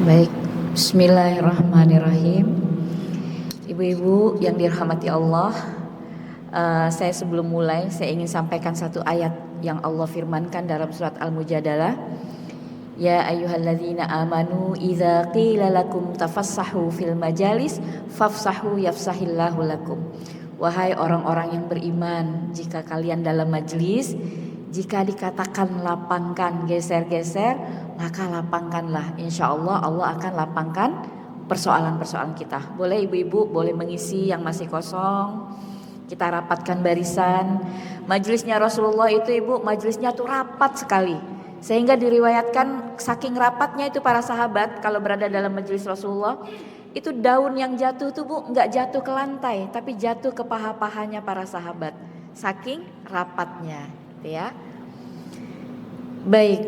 Baik, bismillahirrahmanirrahim. Ibu-ibu yang dirahmati Allah, saya sebelum mulai saya ingin sampaikan satu ayat yang Allah firmankan dalam surat Al-Mujadalah. Ya ayyuhalladzina amanu idza qila lakum tafassahu fil majalis fafsahu yafsahillahu lakum. Wahai orang-orang yang beriman, jika kalian dalam majlis, jika dikatakan lapangkan, geser-geser, maka lapangkanlah. Insya Allah Allah akan lapangkan persoalan-persoalan kita. Boleh ibu-ibu, boleh mengisi yang masih kosong. Kita rapatkan barisan. Majelisnya Rasulullah itu ibu, majelisnya tuh rapat sekali. Sehingga diriwayatkan saking rapatnya itu para sahabat kalau berada dalam majelis Rasulullah, itu daun yang jatuh tuh bu, nggak jatuh ke lantai, tapi jatuh ke paha-pahanya para sahabat. Saking rapatnya. Ya. Baik.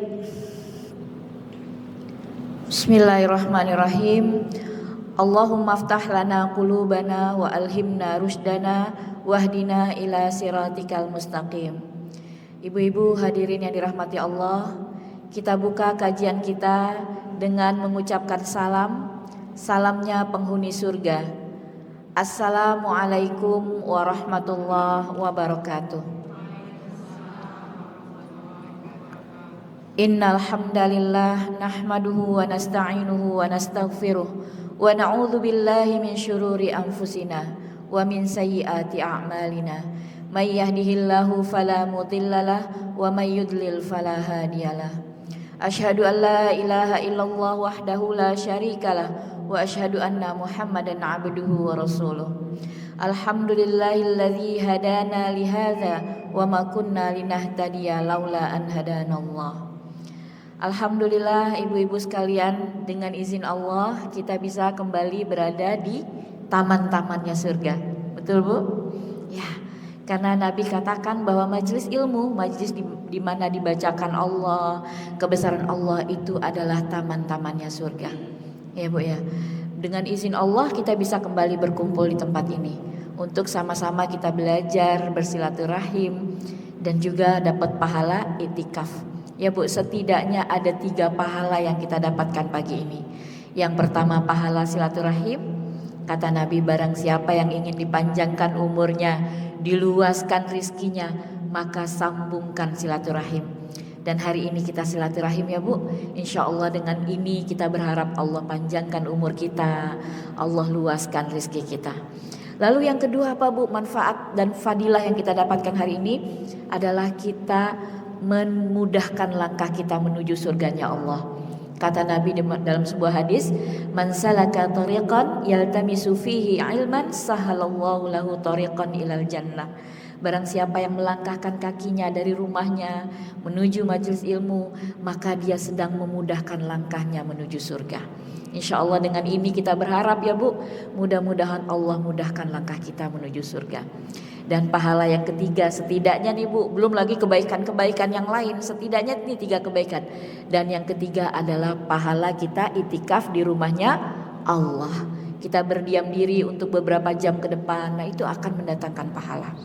Bismillahirrahmanirrahim. Allahumma aftah lana qulubana wa alhimna rushdana wahdina ila siratikal mustaqim. Ibu-ibu hadirin yang dirahmati Allah, kita buka kajian kita dengan mengucapkan salamnya penghuni surga. Assalamualaikum warahmatullahi wabarakatuh. Innal hamdalillah nahmaduhu wa nasta'inuhu wa nastaghfiruh wa na'udzu billahi min syururi anfusina wa min sayyiati a'malina. May yahdihillahu fala mudhillalah wa may yudlil fala hadiyalah. Asyhadu an la ilaha illallah wahdahu la syarikalah wa asyhadu anna Muhammadan 'abduhu wa rasuluh. Alhamdulillahilladzi hadana li hadza wa ma kunna linahtadiya laula an hadanallah. Alhamdulillah ibu-ibu sekalian, dengan izin Allah kita bisa kembali berada di taman-tamannya surga. Betul bu? Ya, karena Nabi katakan bahwa majelis ilmu, majelis di mana dibacakan Allah, kebesaran Allah itu adalah taman-tamannya surga. Ya bu ya. Dengan izin Allah kita bisa kembali berkumpul di tempat ini untuk sama-sama kita belajar, bersilaturahim, dan juga dapat pahala itikaf. Ya bu, setidaknya ada 3 pahala yang kita dapatkan pagi ini. Yang pertama pahala silaturahim. Kata Nabi, barang siapa yang ingin dipanjangkan umurnya, diluaskan rizkinya, maka sambungkan silaturahim. Dan hari ini kita silaturahim ya bu. Insya Allah dengan ini kita berharap Allah panjangkan umur kita, Allah luaskan rizki kita. Lalu yang kedua apa bu? Manfaat dan fadilah yang kita dapatkan hari ini adalah kita memudahkan langkah kita menuju surganya Allah. Kata Nabi dalam sebuah hadis, man salaka tariqan yaltamisu fihi ilman sahalallahu lahu tariqan ilal jannah. Barang siapa yang melangkahkan kakinya dari rumahnya menuju majelis ilmu, maka dia sedang memudahkan langkahnya menuju surga. Insya Allah dengan ini kita berharap ya bu, mudah-mudahan Allah mudahkan langkah kita menuju surga. Dan pahala yang ketiga, setidaknya nih bu, belum lagi kebaikan-kebaikan yang lain, setidaknya ini 3 kebaikan. Dan yang ketiga adalah pahala kita itikaf di rumahnya Allah. Kita berdiam diri untuk beberapa jam ke depan, nah itu akan mendatangkan pahala.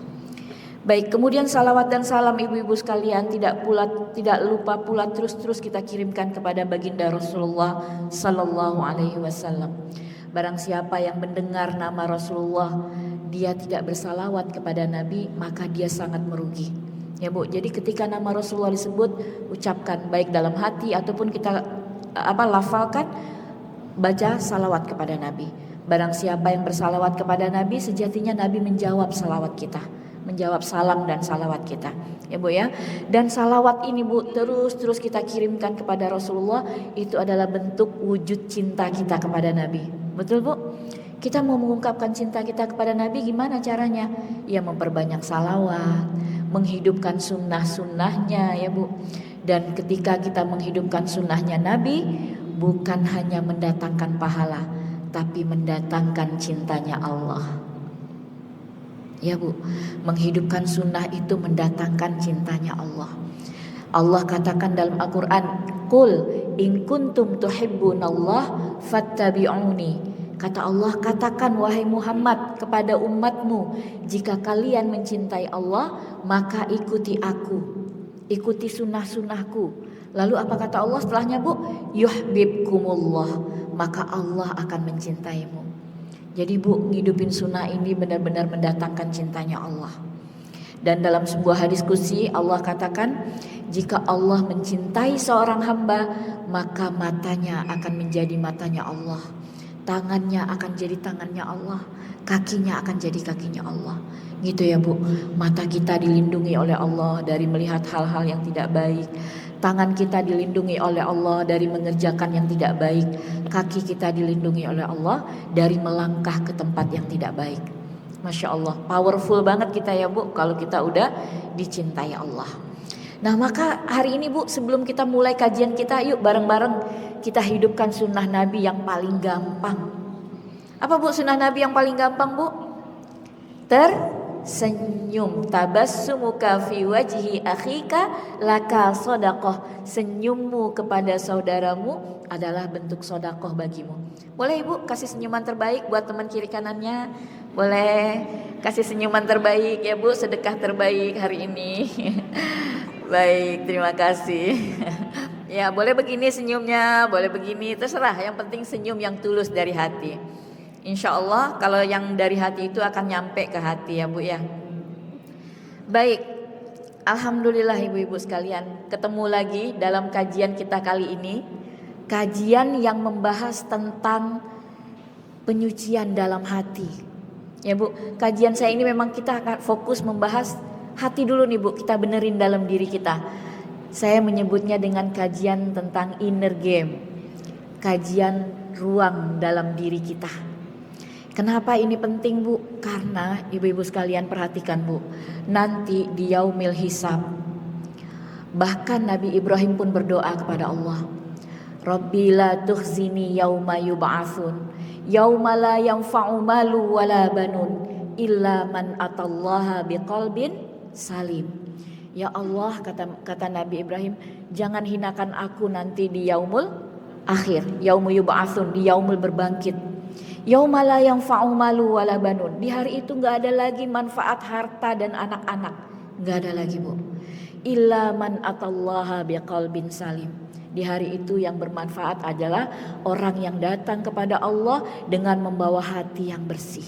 Baik, kemudian salawat dan salam ibu-ibu sekalian tidak lupa pula terus kita kirimkan kepada baginda Rasulullah sallallahu alaihi wasallam. Barang siapa yang mendengar nama Rasulullah, dia tidak bersalawat kepada Nabi, maka dia sangat merugi. Ya bu, jadi ketika nama Rasulullah disebut, ucapkan baik dalam hati ataupun kita lafalkan, baca salawat kepada Nabi. Barang siapa yang bersalawat kepada Nabi, sejatinya Nabi menjawab salawat kita, menjawab salam dan salawat kita. Ya bu ya. Dan salawat ini bu terus kita kirimkan kepada Rasulullah, itu adalah bentuk wujud cinta kita kepada Nabi. Betul bu? Kita mau mengungkapkan cinta kita kepada Nabi gimana caranya? Ya memperbanyak salawat, menghidupkan sunnah-sunnahnya ya bu. Dan ketika kita menghidupkan sunnahnya Nabi, bukan hanya mendatangkan pahala, tapi mendatangkan cintanya Allah. Ya bu, menghidupkan sunnah itu mendatangkan cintanya Allah. Allah katakan dalam Al-Quran, Qul in kuntum tuhibbunallah fattabi'uni. Kata Allah, katakan wahai Muhammad kepada umatmu, jika kalian mencintai Allah, maka ikuti aku, ikuti sunnah-sunnahku. Lalu apa kata Allah setelahnya Bu? Yuhibbukumullah, maka Allah akan mencintaimu. Jadi Bu, ngidupin sunnah ini benar-benar mendatangkan cintanya Allah. Dan dalam sebuah hadis qudsi Allah katakan, jika Allah mencintai seorang hamba, maka matanya akan menjadi matanya Allah, tangannya akan jadi tangannya Allah, kakinya akan jadi kakinya Allah. Gitu ya Bu, mata kita dilindungi oleh Allah dari melihat hal-hal yang tidak baik, tangan kita dilindungi oleh Allah dari mengerjakan yang tidak baik, kaki kita dilindungi oleh Allah dari melangkah ke tempat yang tidak baik. Masya Allah, powerful banget kita ya Bu kalau kita udah dicintai Allah. Nah maka hari ini Bu, sebelum kita mulai kajian kita, yuk bareng-bareng kita hidupkan sunnah Nabi yang paling gampang. Apa Bu sunnah Nabi yang paling gampang Bu? Tersenyum. Tabassumuka fi wajhi akhika laka shadaqah. Senyummu kepada saudaramu adalah bentuk sedekah bagimu. Boleh Ibu kasih senyuman terbaik buat teman kiri kanannya? Boleh kasih senyuman terbaik ya Bu, sedekah terbaik hari ini. Baik, terima kasih. Ya boleh begini senyumnya, boleh begini, terserah. Yang penting senyum yang tulus dari hati. Insya Allah kalau yang dari hati itu akan nyampe ke hati ya Bu ya. Baik, alhamdulillah ibu-ibu sekalian, ketemu lagi dalam kajian kita kali ini. Kajian yang membahas tentang penyucian dalam hati. Ya Bu, kajian saya ini memang kita akan fokus membahas hati dulu nih Bu, kita benerin dalam diri kita. Saya menyebutnya dengan kajian tentang inner game, kajian ruang dalam diri kita. Kenapa ini penting Bu? Karena ibu-ibu sekalian perhatikan Bu, nanti di yaumil hisab, bahkan Nabi Ibrahim pun berdoa kepada Allah, Rabbi la tukhzini yauma yub'atsun, yauma la yanfa'u malu wala banun illa man atallaha biqalbin salim. Ya Allah, kata Nabi Ibrahim, jangan hinakan aku nanti di yaumul akhir, yaumul yub'atsun, di yaumul berbangkit. Yauma la yanfa'u malu wala banun. Di hari itu enggak ada lagi manfaat harta dan anak-anak, enggak ada lagi Bu. Illa man atallaha biqalbin salim. Di hari itu yang bermanfaat adalah orang yang datang kepada Allah dengan membawa hati yang bersih,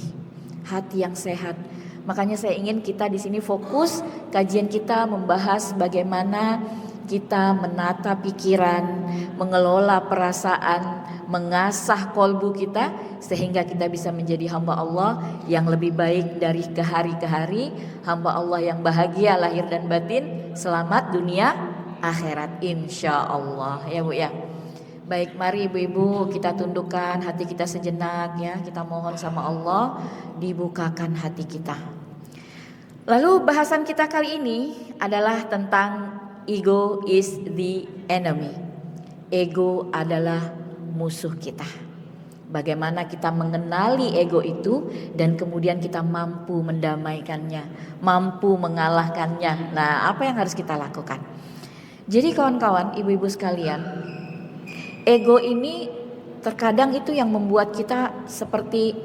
hati yang sehat. Makanya saya ingin kita di sini fokus kajian kita membahas bagaimana kita menata pikiran, mengelola perasaan, mengasah kolbu kita sehingga kita bisa menjadi hamba Allah yang lebih baik dari ke hari ke hari, hamba Allah yang bahagia lahir dan batin, selamat dunia akhirat insya Allah ya Bu ya. Baik, mari ibu-ibu kita tundukkan hati kita sejenak ya, kita mohon sama Allah dibukakan hati kita. Lalu bahasan kita kali ini adalah tentang ego is the enemy. Ego adalah musuh kita. Bagaimana kita mengenali ego itu dan kemudian kita mampu mendamaikannya, mampu mengalahkannya. Nah, apa yang harus kita lakukan? Jadi kawan-kawan, ibu-ibu sekalian, ego ini terkadang itu yang membuat kita seperti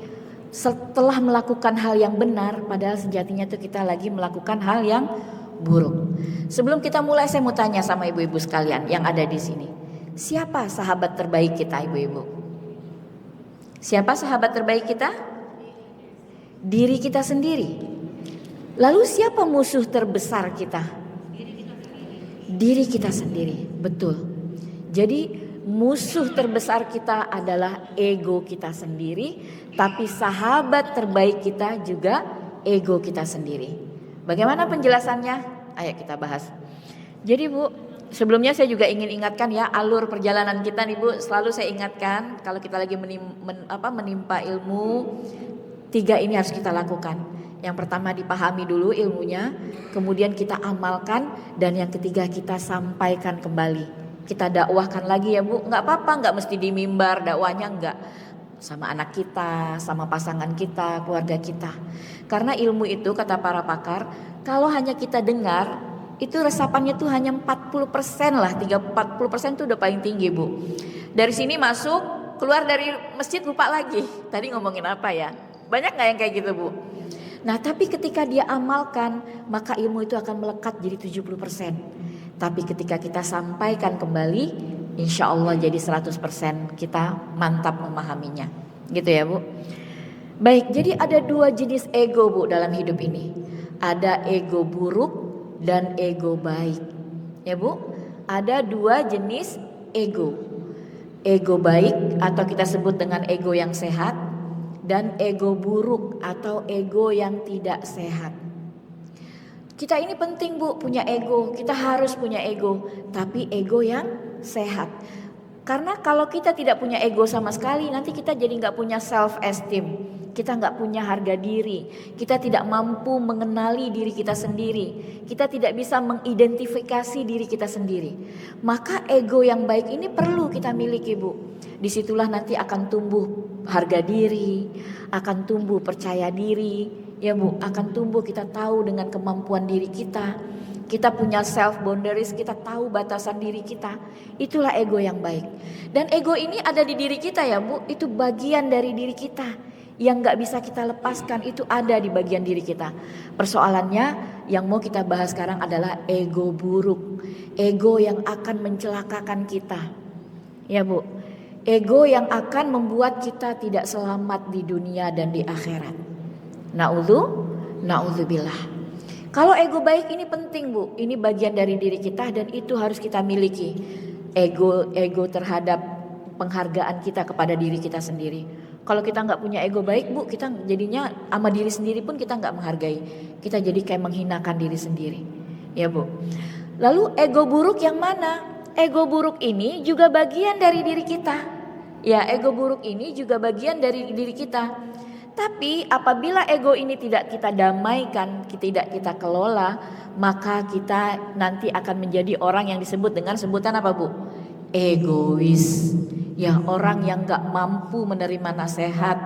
setelah melakukan hal yang benar, padahal sejatinya itu kita lagi melakukan hal yang buruk. Sebelum kita mulai, saya mau tanya sama ibu-ibu sekalian yang ada di sini. Siapa sahabat terbaik kita ibu-ibu? Siapa sahabat terbaik kita? Diri kita sendiri. Lalu siapa musuh terbesar kita? Diri kita sendiri, betul. Jadi musuh terbesar kita adalah ego kita sendiri, tapi sahabat terbaik kita juga ego kita sendiri. Bagaimana penjelasannya? Ayo kita bahas. Jadi Bu, sebelumnya saya juga ingin ingatkan ya, alur perjalanan kita nih Bu, selalu saya ingatkan kalau kita lagi menimpa ilmu, 3 ini harus kita lakukan. Yang pertama dipahami dulu ilmunya, kemudian kita amalkan, dan yang ketiga kita sampaikan kembali. Kita dakwahkan lagi ya Bu, nggak apa-apa, nggak mesti di mimbar dakwahnya, nggak, sama anak kita, sama pasangan kita, keluarga kita. Karena ilmu itu kata para pakar, kalau hanya kita dengar, itu resapannya tuh hanya 40% lah, 40% itu udah paling tinggi Bu. Dari sini masuk, keluar dari masjid lupa lagi, tadi ngomongin apa ya, banyak nggak yang kayak gitu Bu? Nah tapi ketika dia amalkan, maka ilmu itu akan melekat jadi 70%. Tapi ketika kita sampaikan kembali, insya Allah jadi 100% kita mantap memahaminya. Gitu ya Bu. Baik, jadi ada 2 jenis ego Bu dalam hidup ini. Ada ego buruk dan ego baik. Ya Bu, ada 2 jenis ego. Ego baik atau kita sebut dengan ego yang sehat, dan ego buruk atau ego yang tidak sehat. Kita ini penting Bu punya ego, kita harus punya ego, tapi ego yang sehat. Karena kalau kita tidak punya ego sama sekali, nanti kita jadi gak punya self esteem. Kita gak punya harga diri, kita tidak mampu mengenali diri kita sendiri, kita tidak bisa mengidentifikasi diri kita sendiri. Maka ego yang baik ini perlu kita miliki Bu. Disitulah nanti akan tumbuh harga diri, akan tumbuh percaya diri, ya Bu, akan tumbuh kita tahu dengan kemampuan diri kita. Kita punya self boundaries, kita tahu batasan diri kita. Itulah ego yang baik. Dan ego ini ada di diri kita ya Bu, itu bagian dari diri kita. Yang gak bisa kita lepaskan itu ada di bagian diri kita. Persoalannya yang mau kita bahas sekarang adalah ego buruk. Ego yang akan mencelakakan kita. Ya Bu, ego yang akan membuat kita tidak selamat di dunia dan di akhirat. Na'udzubillah. Kalau ego baik ini penting Bu, ini bagian dari diri kita dan itu harus kita miliki. Ego terhadap penghargaan kita kepada diri kita sendiri. Kalau kita nggak punya ego baik Bu, kita jadinya sama diri sendiri pun kita nggak menghargai. Kita jadi kayak menghinakan diri sendiri, ya Bu. Lalu ego buruk yang mana? Ego buruk ini juga bagian dari diri kita. Ya, ego buruk ini juga bagian dari diri kita. Tapi apabila ego ini tidak kita damaikan, tidak kita kelola, maka kita nanti akan menjadi orang yang disebut dengan sebutan apa Bu? Egois. Ya, orang yang gak mampu menerima nasihat,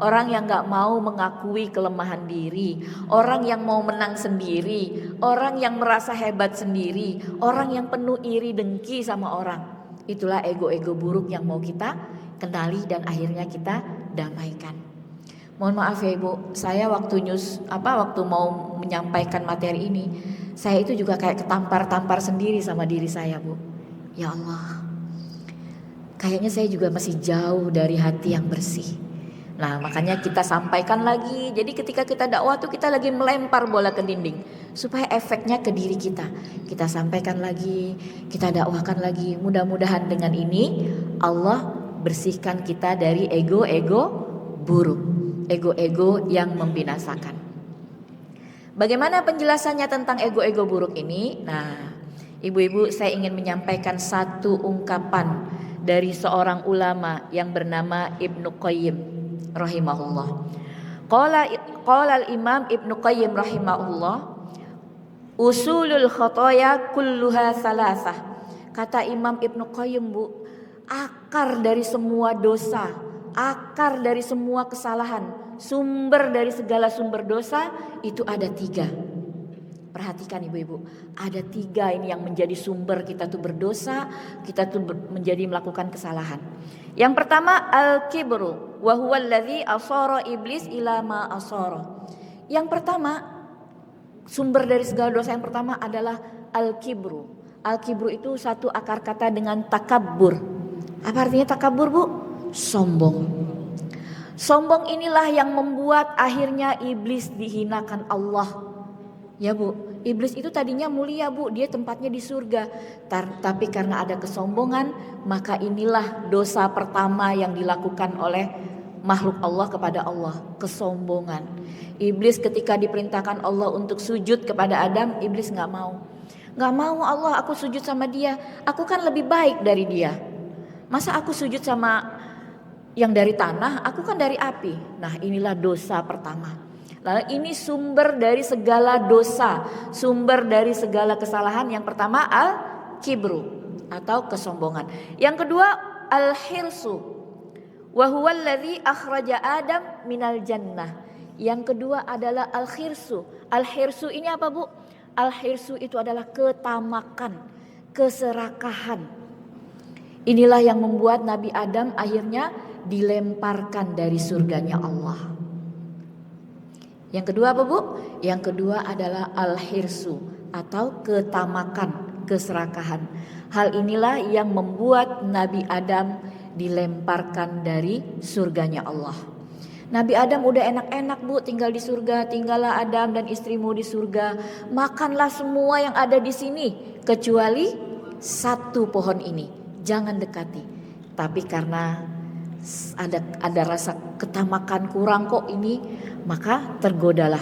orang yang gak mau mengakui kelemahan diri, orang yang mau menang sendiri, orang yang merasa hebat sendiri, orang yang penuh iri dengki sama orang. Itulah ego-ego buruk yang mau kita kenali dan akhirnya kita damaikan. Mohon maaf ya Ibu, saya waktu mau menyampaikan materi ini, saya itu juga kayak ketampar-tampar sendiri sama diri saya Bu. Ya Allah, kayaknya saya juga masih jauh dari hati yang bersih. Nah, makanya kita sampaikan lagi. Jadi ketika kita dakwah tuh kita lagi melempar bola ke dinding supaya efeknya ke diri kita. Kita sampaikan lagi, kita dakwahkan lagi. Mudah-mudahan dengan ini Allah bersihkan kita dari ego-ego buruk, ego-ego yang membinasakan. Bagaimana penjelasannya tentang ego-ego buruk ini? Nah, ibu-ibu, saya ingin menyampaikan satu ungkapan dari seorang ulama yang bernama Ibnu Qayyim rahimahullah. Qala al-Imam Ibnu Qayyim rahimahullah, usulul khotoya kulluha salasah. Kata Imam Ibnu Qayyim Bu, akar dari semua dosa, akar dari semua kesalahan, sumber dari segala sumber dosa itu ada 3. Perhatikan ibu-ibu, ada 3 ini yang menjadi sumber kita tuh berdosa, kita tuh menjadi melakukan kesalahan. Yang pertama al-kibru, wa huwa allazi asara iblis ila ma asara. Yang pertama, sumber dari segala dosa yang pertama adalah al-kibru. Al-kibru itu satu akar kata dengan takabbur. Apa artinya takabbur Bu? Sombong. Sombong inilah yang membuat akhirnya iblis dihinakan Allah. Ya Bu, iblis itu tadinya mulia Bu, dia tempatnya di surga. Tapi karena ada kesombongan, maka inilah dosa pertama yang dilakukan oleh makhluk Allah kepada Allah, kesombongan. Iblis ketika diperintahkan Allah untuk sujud kepada Adam, iblis gak mau. Gak mau Allah, aku sujud sama dia, aku kan lebih baik dari dia. Masa aku sujud sama yang dari tanah, aku kan dari api. Nah, inilah dosa pertama. Lalu ini sumber dari segala dosa, sumber dari segala kesalahan. Yang pertama al-kibru atau kesombongan. Yang kedua al-hirsu, wa huwa allazi akhraja Adam minal jannah. Yang kedua adalah al-hirsu. Al-hirsu ini apa Bu? Al-hirsu itu adalah ketamakan, keserakahan. Inilah yang membuat Nabi Adam akhirnya dilemparkan dari surganya Allah. Yang kedua apa Bu? Yang kedua adalah al-hirsu atau ketamakan, keserakahan. Hal inilah yang membuat Nabi Adam dilemparkan dari surganya Allah. Nabi Adam udah enak-enak Bu, tinggal di surga. Tinggallah Adam dan istrimu di surga. Makanlah semua yang ada di sini kecuali satu pohon ini. Jangan dekati. Tapi karena ada rasa ketamakan, kurang kok ini, maka tergodalah,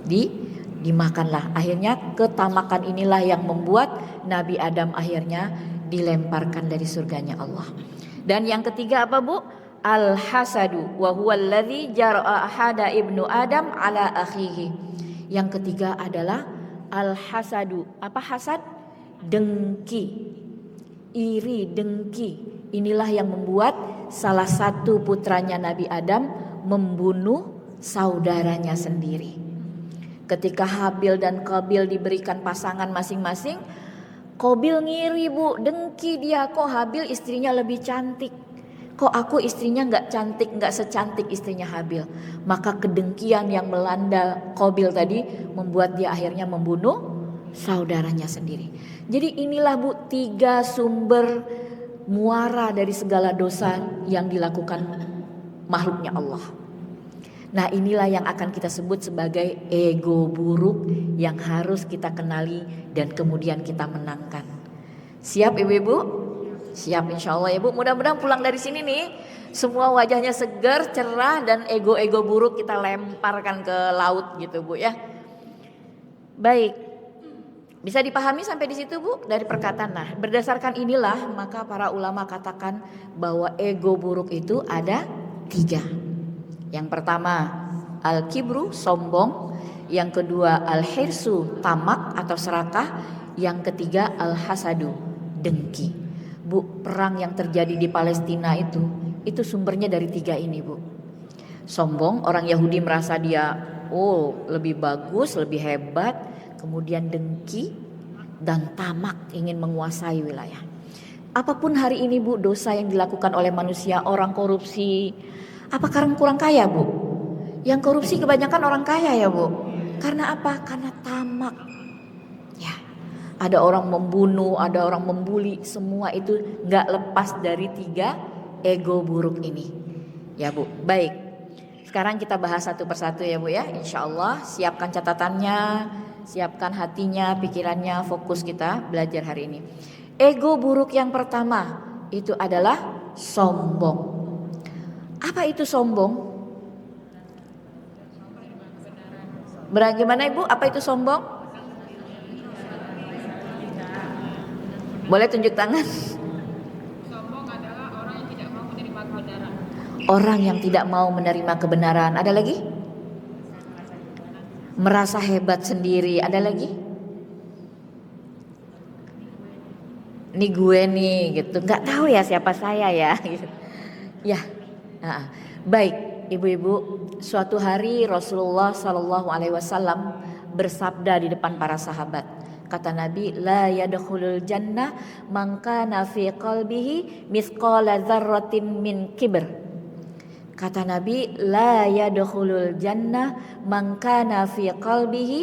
dimakanlah. Akhirnya ketamakan inilah yang membuat Nabi Adam akhirnya dilemparkan dari surganya Allah. Dan yang ketiga apa Bu? Al-hasadu wa huwa alladhi jara'a ahada ibnu Adam ala akhihi. Yang ketiga adalah al-hasadu. Apa hasad? Dengki. Iri, dengki. Inilah yang membuat salah satu putranya Nabi Adam membunuh saudaranya sendiri. Ketika Habil dan Qabil diberikan pasangan masing-masing, Qabil ngiri Bu, dengki dia, kok Habil istrinya lebih cantik. Kok aku istrinya gak cantik, gak secantik istrinya Habil. Maka kedengkian yang melanda Qabil tadi membuat dia akhirnya membunuh saudaranya sendiri. Jadi inilah Bu 3 sumber muara dari segala dosa yang dilakukan makhluknya Allah. Nah inilah yang akan kita sebut sebagai ego buruk yang harus kita kenali dan kemudian kita menangkan. Siap ibu-ibu? Siap insya Allah ya Bu. Mudah-mudahan pulang dari sini nih semua wajahnya segar, cerah, dan ego-ego buruk kita lemparkan ke laut gitu Bu ya. Baik, bisa dipahami sampai di situ Bu dari perkataan. Nah berdasarkan inilah maka para ulama katakan bahwa ego buruk itu ada 3. Yang pertama al-kibru, sombong. Yang kedua al-hirsu, tamak atau serakah. Yang ketiga al-hasadu, dengki. Bu, perang yang terjadi di Palestina itu sumbernya dari 3 ini Bu. Sombong, orang Yahudi merasa dia lebih bagus, lebih hebat. Kemudian dengki dan tamak, ingin menguasai wilayah. Apapun hari ini Bu dosa yang dilakukan oleh manusia, orang korupsi. Apa karena kurang kaya Bu? Yang korupsi kebanyakan orang kaya ya Bu. Karena apa? Karena tamak. Ya, ada orang membunuh, ada orang membuli, semua itu gak lepas dari 3 ego buruk ini. Ya Bu, baik. Sekarang kita bahas satu persatu ya Bu ya. Insya Allah siapkan catatannya, siapkan hatinya, pikirannya, fokus kita belajar hari ini. Ego buruk yang pertama itu adalah sombong. Apa itu sombong? Bagaimana Ibu? Apa itu sombong? Boleh tunjuk tangan. Sombong adalah orang yang tidak mau menerima kebenaran. Orang yang tidak mau menerima kebenaran. Ada lagi? Merasa hebat sendiri. Ada lagi? Ini gue nih gitu. Nggak tahu ya siapa saya ya. Ya. Nah, baik ibu-ibu. Suatu hari Rasulullah SAW bersabda di depan para sahabat. Kata Nabi, la yadkhulul jannah man kana fi qalbihi mithqala dzarratin min kibr. Kata Nabi, la yadkhulul jannah man kana fi qalbihi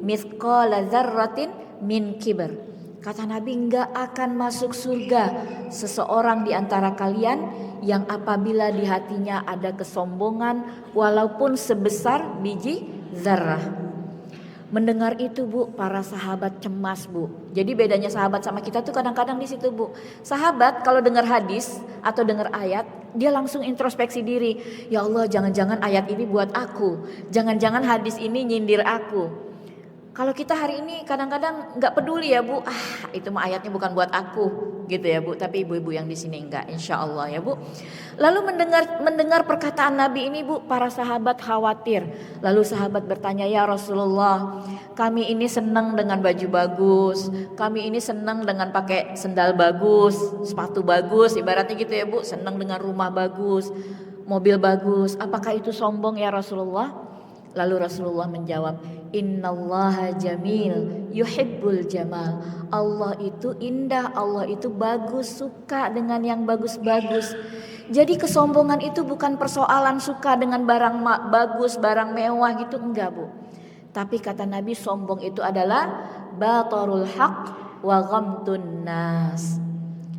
mithqala dzarratin min kibr. Kata Nabi, enggak akan masuk surga seseorang di antara kalian yang apabila di hatinya ada kesombongan walaupun sebesar biji zarrah. Mendengar itu Bu, para sahabat cemas Bu. Jadi bedanya sahabat sama kita tuh kadang-kadang di situ Bu. Sahabat kalau dengar hadis atau dengar ayat, dia langsung introspeksi diri. Ya Allah, jangan-jangan ayat ini buat aku. Jangan-jangan hadis ini nyindir aku. Kalau kita hari ini kadang-kadang nggak peduli ya Bu, itu mah ayatnya bukan buat aku, gitu ya Bu. Tapi ibu-ibu yang di sini enggak, insya Allah ya Bu. Lalu mendengar perkataan Nabi ini Bu, para sahabat khawatir. Lalu sahabat bertanya, ya Rasulullah, kami ini senang dengan baju bagus, kami ini senang dengan pakai sendal bagus, sepatu bagus, ibaratnya gitu ya Bu. Senang dengan rumah bagus, mobil bagus. Apakah itu sombong ya Rasulullah? Lalu Rasulullah menjawab, innallaha jamil yuhibbul jamal. Allah itu indah, Allah itu bagus, suka dengan yang bagus-bagus. Jadi kesombongan itu bukan persoalan suka dengan barang bagus, barang mewah gitu, enggak Bu. Tapi kata Nabi, sombong itu adalah batarul haq wa ghamtun nas.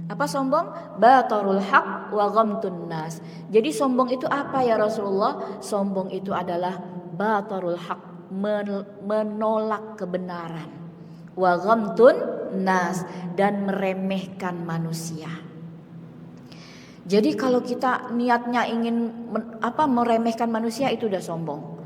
Apa sombong? Batarul haq wa ghamtun nas. Jadi sombong itu apa ya Rasulullah? Sombong itu adalah batarul haq, menolak kebenaran. Wa ghamtun nas, dan meremehkan manusia. Jadi kalau kita niatnya ingin meremehkan manusia, itu udah sombong.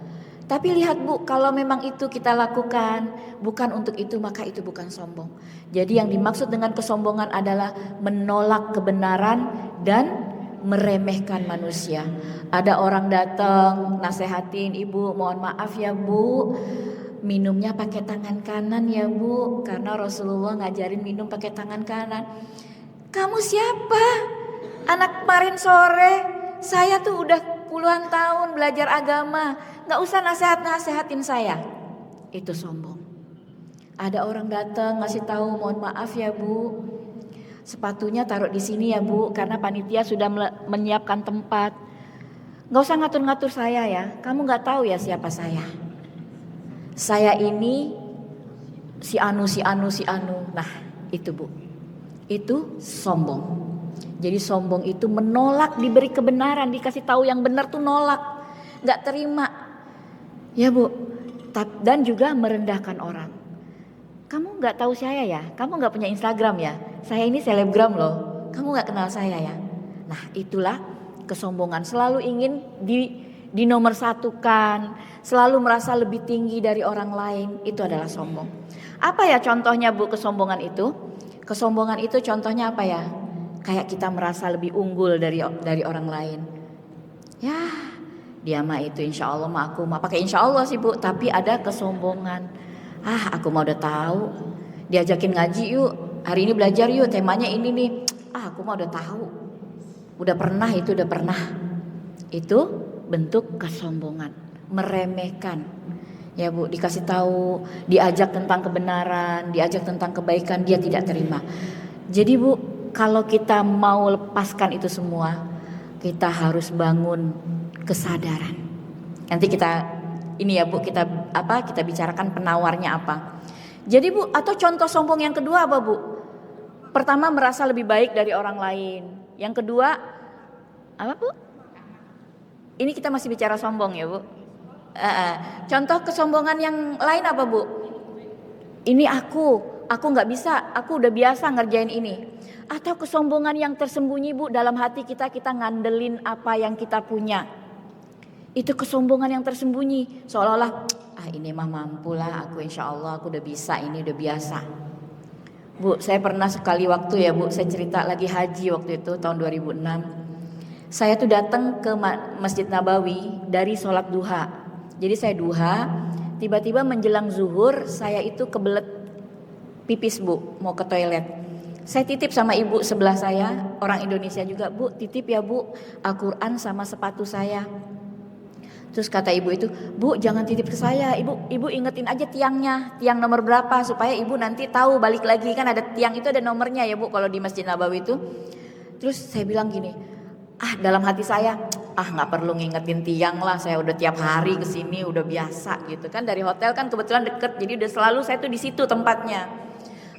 Tapi lihat Bu, kalau memang itu kita lakukan bukan untuk itu, maka itu bukan sombong. Jadi yang dimaksud dengan kesombongan adalah menolak kebenaran dan meremehkan manusia. Ada orang datang nasehatin, ibu mohon maaf ya Bu, minumnya pakai tangan kanan ya Bu, karena Rasulullah ngajarin minum pakai tangan kanan. Kamu siapa? Anak kemarin sore, saya tuh udah puluhan tahun belajar agama, gak usah nasehatin saya. Itu sombong. Ada orang datang ngasih tahu, mohon maaf ya Bu, sepatunya taruh di sini ya Bu, karena panitia sudah menyiapkan tempat. Gak usah ngatur-ngatur saya ya, kamu gak tahu ya siapa saya. Saya ini si anu. Nah itu Bu, itu sombong. Jadi sombong itu menolak diberi kebenaran, dikasih tahu yang benar tuh nolak, gak terima. Ya Bu, dan juga merendahkan orang. Kamu gak tahu saya ya, kamu gak punya Instagram ya, saya ini selebgram loh, kamu gak kenal saya ya. Nah itulah kesombongan, selalu ingin dinomorsatukan, selalu merasa lebih tinggi dari orang lain, itu adalah sombong. Apa ya contohnya Bu kesombongan itu? Kesombongan itu contohnya apa ya? Kayak kita merasa lebih unggul dari orang lain. Ya, dia mah itu insya Allah mah aku mah pakai insya Allah sih Bu, tapi ada kesombongan. Aku mah udah tahu. Diajakin ngaji yuk, hari ini belajar yuk, temanya ini nih. Aku mah udah tahu. Udah pernah. Itu bentuk kesombongan, meremehkan. Ya Bu, dikasih tahu, diajak tentang kebenaran, diajak tentang kebaikan, dia tidak terima. Jadi Bu, kalau kita mau lepaskan itu semua, kita harus bangun kesadaran. Nanti kita ini ya Bu, kita bicarakan penawarnya apa. Jadi Bu, atau contoh sombong yang kedua apa Bu? Pertama, merasa lebih baik dari orang lain. Yang kedua apa Bu? Ini kita masih bicara sombong ya Bu. Contoh kesombongan yang lain apa Bu? Ini aku nggak bisa, aku udah biasa ngerjain ini. Atau kesombongan yang tersembunyi Bu, dalam hati kita ngandelin apa yang kita punya. Itu kesombongan yang tersembunyi, seolah-olah ini mah mampu lah, aku insya Allah aku udah bisa, ini udah biasa. Bu, saya pernah sekali waktu ya Bu, saya cerita lagi haji waktu itu tahun 2006. Saya tuh datang ke Masjid Nabawi dari sholat duha. Jadi saya duha, tiba-tiba menjelang zuhur saya itu kebelet pipis Bu, mau ke toilet. Saya titip sama ibu sebelah saya, orang Indonesia juga, Bu titip ya Bu Al-Quran sama sepatu saya. Terus kata ibu itu, Bu jangan titip ke saya, ibu ingetin aja tiangnya, tiang nomor berapa, supaya ibu nanti tahu balik lagi, kan ada tiang itu ada nomornya ya Bu kalau di Masjid Nabawi itu. Terus saya bilang gini, dalam hati saya, gak perlu ngingetin tiang lah, saya udah tiap hari kesini udah biasa gitu kan, dari hotel kan kebetulan deket, jadi udah selalu saya tuh di situ tempatnya.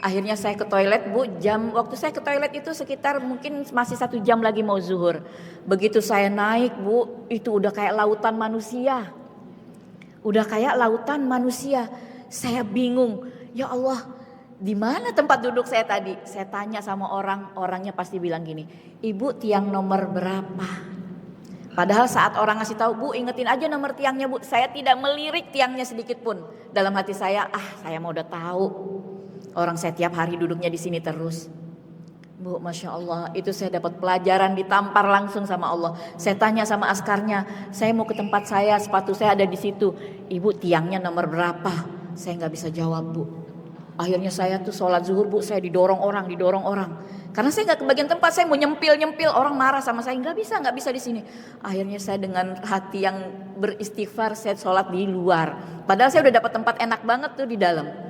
Akhirnya saya ke toilet Bu, waktu saya ke toilet itu sekitar mungkin masih 1 jam lagi mau zuhur. Begitu saya naik Bu, itu udah kayak lautan manusia. Saya bingung, ya Allah, di mana tempat duduk saya tadi? Saya tanya sama orangnya pasti bilang gini, Ibu tiang nomor berapa? Padahal saat orang ngasih tahu, Bu ingetin aja nomor tiangnya Bu, saya tidak melirik tiangnya sedikit pun. Dalam hati saya, saya mau udah tahu. Orang saya tiap hari duduknya di sini terus. Bu, Masya Allah, itu saya dapat pelajaran, ditampar langsung sama Allah. Saya tanya sama askarnya, saya mau ke tempat saya, sepatu saya ada di situ. Ibu tiangnya nomor berapa? Saya nggak bisa jawab Bu. Akhirnya saya tuh sholat zuhur Bu, saya didorong orang. Karena saya nggak kebagian tempat, saya mau nyempil, orang marah sama saya, nggak bisa di sini. Akhirnya saya dengan hati yang beristighfar, saya sholat di luar. Padahal saya udah dapat tempat enak banget tuh di dalam.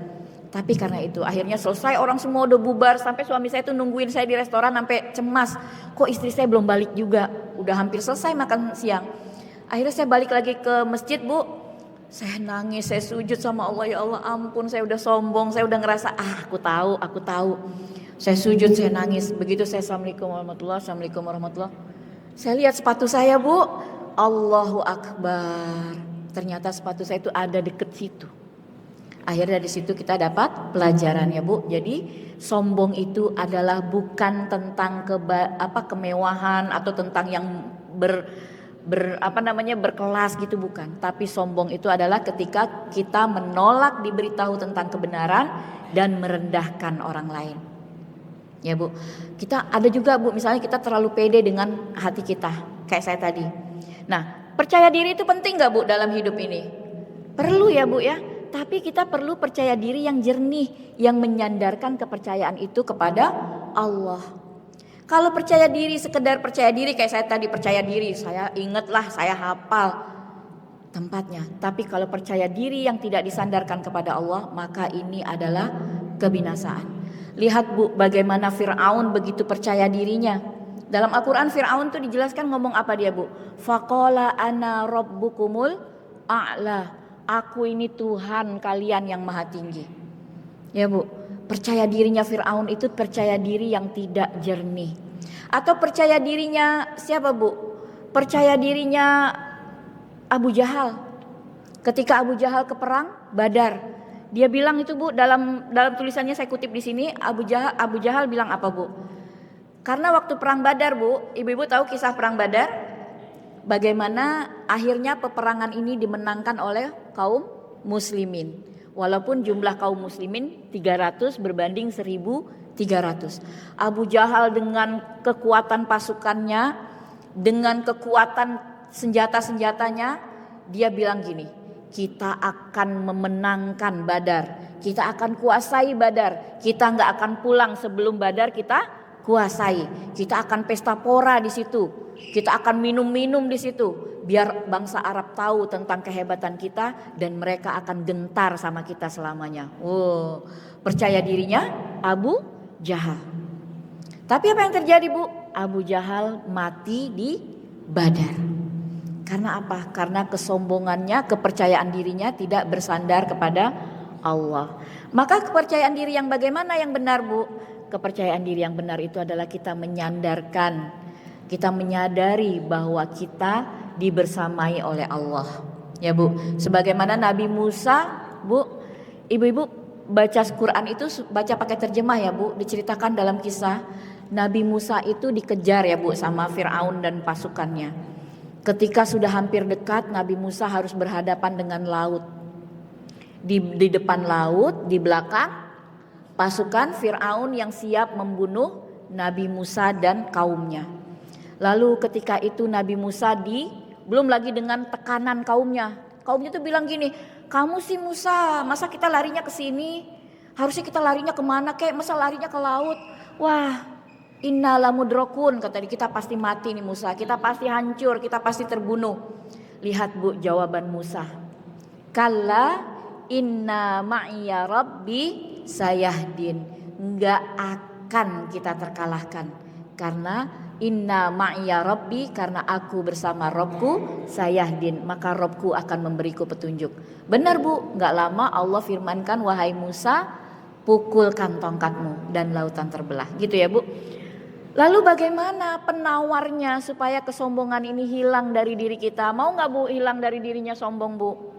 Tapi karena itu akhirnya selesai, orang semua udah bubar, sampai suami saya tuh nungguin saya di restoran sampai cemas. Kok istri saya belum balik juga? Udah hampir selesai makan siang. Akhirnya saya balik lagi ke masjid Bu. Saya nangis, saya sujud sama Allah, ya Allah ampun, saya udah sombong, saya udah ngerasa aku tahu. Saya sujud, saya nangis. Begitu saya assalamualaikum warahmatullah. Saya lihat sepatu saya, Bu. Allahu Akbar. Ternyata sepatu saya itu ada deket situ. Akhirnya dari situ kita dapat pelajaran ya, Bu. Jadi sombong itu adalah bukan tentang kemewahan atau tentang yang berkelas gitu, bukan. Tapi sombong itu adalah ketika kita menolak diberitahu tentang kebenaran dan merendahkan orang lain. Ya, Bu. Kita ada juga, Bu, misalnya kita terlalu pede dengan hati kita, kayak saya tadi. Nah, percaya diri itu penting gak, Bu, dalam hidup ini? Perlu ya, Bu ya. Tapi kita perlu percaya diri yang jernih, yang menyandarkan kepercayaan itu kepada Allah. Kalau percaya diri, sekedar percaya diri kayak saya tadi percaya diri, saya ingatlah, saya hafal tempatnya. Tapi kalau percaya diri yang tidak disandarkan kepada Allah, maka ini adalah kebinasaan. Lihat, Bu, bagaimana Fir'aun begitu percaya dirinya. Dalam Al-Quran Fir'aun tuh dijelaskan ngomong apa dia, Bu? Faqala ana rabbukumul a'la. Aku ini Tuhan kalian yang maha tinggi. Ya, Bu. Percaya dirinya Fir'aun itu percaya diri yang tidak jernih. Atau percaya dirinya siapa, Bu? Percaya dirinya Abu Jahal. Ketika Abu Jahal ke perang Badar, dia bilang itu, Bu, dalam tulisannya saya kutip di sini, Abu Jahal bilang apa, Bu? Karena waktu perang Badar, Bu, ibu-ibu tahu kisah perang Badar? Bagaimana akhirnya peperangan ini dimenangkan oleh kaum muslimin. Walaupun jumlah kaum muslimin 300 berbanding 1.300. Abu Jahal dengan kekuatan pasukannya, dengan kekuatan senjata-senjatanya, dia bilang gini, kita akan memenangkan Badar, kita akan kuasai Badar, kita nggak akan pulang sebelum Badar kita kuasai, kita akan pesta pora di situ, kita akan minum-minum di situ. Biar bangsa Arab tahu tentang kehebatan kita dan mereka akan gentar sama kita selamanya. Oh, percaya dirinya Abu Jahal. Tapi apa yang terjadi, Bu? Abu Jahal mati di Badar. Karena apa? Karena kesombongannya, kepercayaan dirinya tidak bersandar kepada Allah. Maka kepercayaan diri yang bagaimana yang benar, Bu? Kepercayaan diri yang benar itu adalah kita menyandarkan, kita menyadari bahwa kita dibersamai oleh Allah. Ya, Bu. Sebagaimana Nabi Musa, Bu, ibu-ibu baca Quran itu baca pakai terjemah ya, Bu. Diceritakan dalam kisah Nabi Musa itu dikejar ya, Bu, sama Fir'aun dan pasukannya. Ketika sudah hampir dekat, Nabi Musa harus berhadapan dengan laut. Di depan laut, di belakang pasukan Fir'aun yang siap membunuh Nabi Musa dan kaumnya. Lalu ketika itu Nabi Musa belum lagi dengan tekanan kaumnya. Kaumnya tuh bilang gini, kamu sih Musa, masa kita larinya ke sini? Harusnya kita larinya kemana kek? Masa larinya ke laut? Wah, inna lamudrokun, kata dia, kita pasti mati nih Musa, kita pasti hancur, kita pasti terbunuh. Lihat, Bu, jawaban Musa. Kalla inna ma'iya rabbi sayahdin. Enggak akan kita terkalahkan. Karena inna ma'iya rabbi, karena aku bersama Robku sayahdin, maka Robku akan memberiku petunjuk. Benar, Bu, enggak lama Allah firmankan, wahai Musa, pukulkan tongkatmu dan lautan terbelah. Gitu ya, Bu. Lalu bagaimana penawarnya supaya kesombongan ini hilang dari diri kita? Mau gak, Bu, hilang dari dirinya sombong, Bu?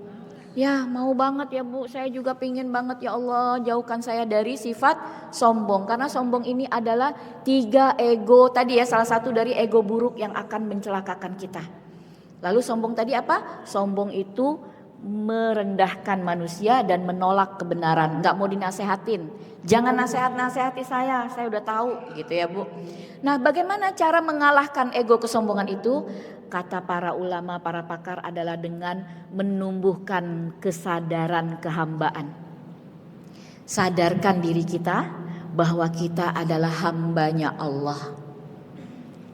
Ya, mau banget ya, Bu. Saya juga pingin banget, ya Allah, jauhkan saya dari sifat sombong. Karena sombong ini adalah 3 ego tadi ya, salah satu dari ego buruk yang akan mencelakakan kita. Lalu sombong tadi apa? Sombong itu merendahkan manusia dan menolak kebenaran. Gak mau dinasehatin. Jangan nasihati saya udah tahu, gitu ya, Bu. Nah, bagaimana cara mengalahkan ego kesombongan itu? Kata para ulama, para pakar adalah dengan menumbuhkan kesadaran kehambaan. Sadarkan diri kita bahwa kita adalah hambanya Allah.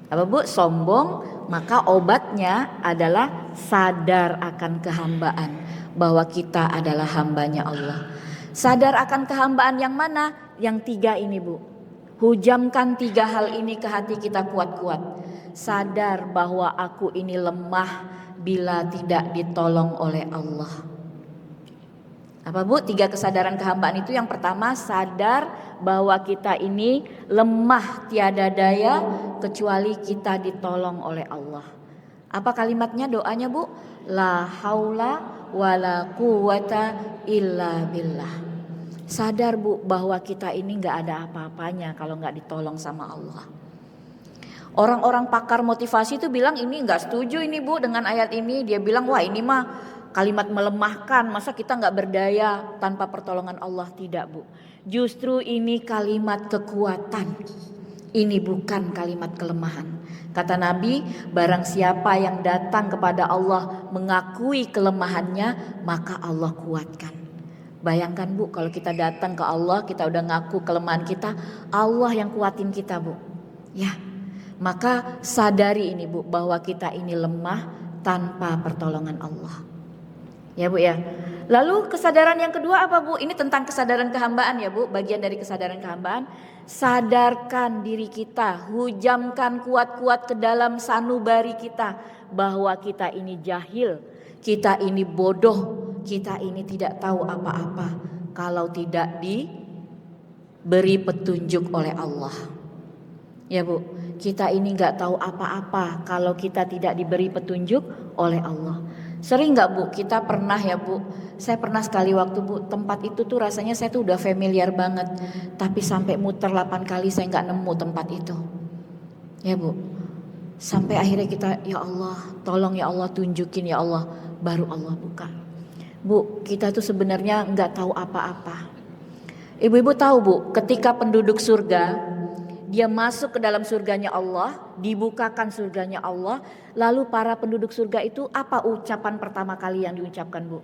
Apa, Bu? Sombong, maka obatnya adalah sadar akan kehambaan, bahwa kita adalah hambanya Allah. Sadar akan kehambaan yang mana? Yang 3 ini, Bu. Hujamkan 3 hal ini ke hati kita kuat-kuat. Sadar bahwa aku ini lemah bila tidak ditolong oleh Allah. Apa Bu? 3 kesadaran kehambaan itu. Yang pertama, sadar bahwa kita ini lemah tiada daya kecuali kita ditolong oleh Allah. Apa kalimatnya, doanya Bu? La haula wala quwata illa billah. Sadar Bu bahwa kita ini gak ada apa-apanya kalau gak ditolong sama Allah. Orang-orang pakar motivasi itu bilang ini gak setuju ini Bu dengan ayat ini. Dia bilang wah ini mah kalimat melemahkan, masa kita gak berdaya tanpa pertolongan Allah. Tidak Bu, justru ini kalimat kekuatan. Ini bukan kalimat kelemahan. Kata Nabi, barang siapa yang datang kepada Allah mengakui kelemahannya, maka Allah kuatkan. Bayangkan Bu, kalau kita datang ke Allah, kita udah ngaku kelemahan kita, Allah yang kuatin kita Bu. Ya, maka sadari ini Bu, bahwa kita ini lemah tanpa pertolongan Allah. Ya Bu ya. Lalu kesadaran yang kedua apa Bu? Ini tentang kesadaran kehambaan ya Bu, bagian dari kesadaran kehambaan. Sadarkan diri kita, hujamkan kuat-kuat ke dalam sanubari kita bahwa kita ini jahil, kita ini bodoh, kita ini tidak tahu apa-apa kalau tidak diberi petunjuk oleh Allah. Ya Bu, kita ini gak tahu apa-apa kalau kita tidak diberi petunjuk oleh Allah. Sering gak Bu, kita pernah ya Bu, saya pernah sekali waktu Bu, tempat itu tuh rasanya saya tuh udah familiar banget, tapi sampai muter 8 kali saya gak nemu tempat itu. Ya Bu, sampai akhirnya kita, ya Allah tolong ya Allah tunjukin ya Allah, baru Allah buka. Bu, kita tuh sebenarnya gak tahu apa-apa. Ibu-ibu tahu Bu, ketika penduduk surga dia masuk ke dalam surganya Allah, dibukakan surganya Allah, lalu para penduduk surga itu apa ucapan pertama kali yang diucapkan Bu?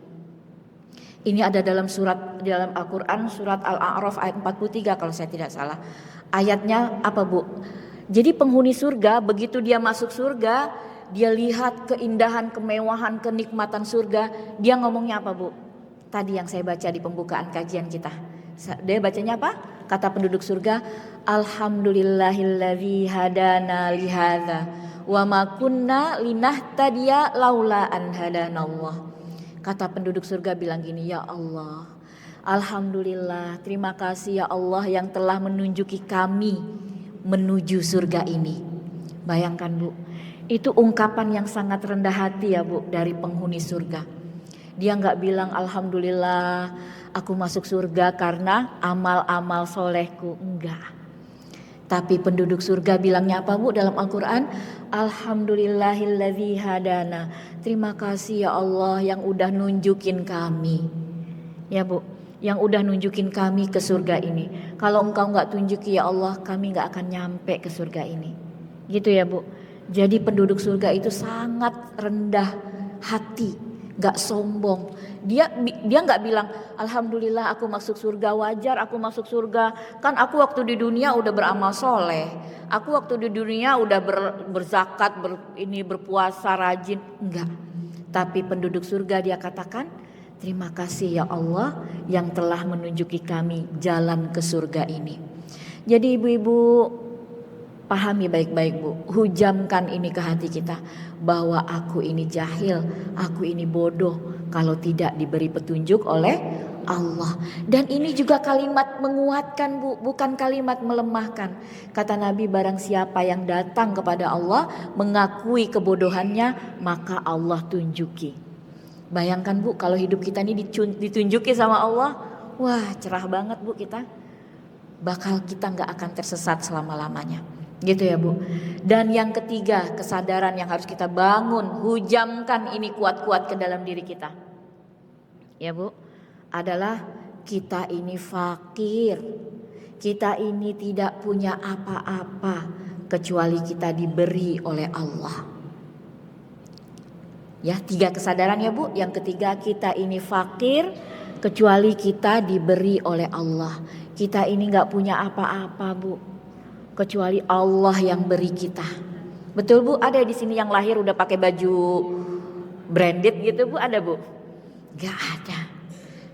Ini ada dalam dalam Al-Quran surat Al-A'raf ayat 43 kalau saya tidak salah. Ayatnya apa Bu? Jadi penghuni surga begitu dia masuk surga, dia lihat keindahan, kemewahan, kenikmatan surga, dia ngomongnya apa Bu? Tadi yang saya baca di pembukaan kajian kita. Dia bacanya apa? Kata penduduk surga, alhamdulillahilladzi hadana lihadza wa ma kunna linahtadiya laula an hadanallah. Kata penduduk surga bilang gini, ya Allah, alhamdulillah, terima kasih ya Allah yang telah menunjuki kami menuju surga ini. Bayangkan Bu, itu ungkapan yang sangat rendah hati ya Bu dari penghuni surga. Dia gak bilang alhamdulillah aku masuk surga karena amal-amal solehku, enggak. Tapi penduduk surga bilangnya apa Bu dalam Al-Quran? Alhamdulillahilladzi hadana. Terima kasih ya Allah yang udah nunjukin kami. Ya Bu, yang udah nunjukin kami ke surga ini. Kalau engkau gak tunjuki ya Allah, kami gak akan nyampe ke surga ini. Gitu ya Bu. Jadi penduduk surga itu sangat rendah hati, gak sombong. Dia gak bilang alhamdulillah aku masuk surga, wajar aku masuk surga, kan aku waktu di dunia udah beramal soleh, aku waktu di dunia udah berzakat, berpuasa rajin. Enggak. Tapi penduduk surga dia katakan, terima kasih ya Allah yang telah menunjuki kami jalan ke surga ini. Jadi ibu-ibu pahami baik-baik Bu, hujamkan ini ke hati kita bahwa aku ini jahil, aku ini bodoh kalau tidak diberi petunjuk oleh Allah. Dan ini juga kalimat menguatkan Bu, bukan kalimat melemahkan. Kata Nabi, barang siapa yang datang kepada Allah mengakui kebodohannya, maka Allah tunjuki. Bayangkan Bu, kalau hidup kita ini ditunjuki sama Allah, wah cerah banget Bu kita. Bakal kita gak akan tersesat selama-lamanya. Gitu ya Bu. Dan yang ketiga, kesadaran yang harus kita bangun, hujamkan ini kuat-kuat ke dalam diri kita. Ya Bu, adalah kita ini fakir. Kita ini tidak punya apa-apa kecuali kita diberi oleh Allah. Ya, 3 kesadaran ya Bu. Yang ketiga, kita ini fakir kecuali kita diberi oleh Allah. Kita ini gak punya apa-apa Bu, kecuali Allah yang beri kita. Betul Bu, ada di sini yang lahir udah pakai baju branded gitu Bu, ada Bu? Gak ada.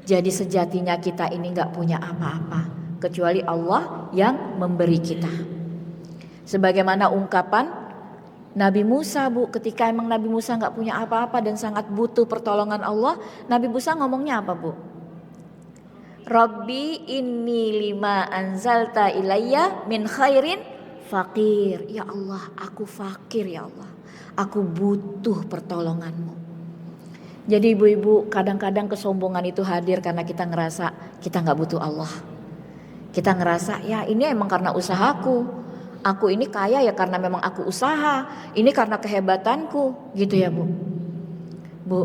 Jadi sejatinya kita ini gak punya apa-apa kecuali Allah yang memberi kita. Sebagaimana ungkapan Nabi Musa Bu, ketika emang Nabi Musa gak punya apa-apa dan sangat butuh pertolongan Allah, Nabi Musa ngomongnya apa Bu? Rabbi inni lima anzalta ilayya min khairin fakir. Ya Allah, aku fakir ya Allah. Aku butuh pertolonganmu. Jadi ibu-ibu, kadang-kadang kesombongan itu hadir karena kita ngerasa kita gak butuh Allah. Kita ngerasa ya ini emang karena usahaku. Aku ini kaya ya karena memang aku usaha. Ini karena kehebatanku. Gitu ya Bu. Bu,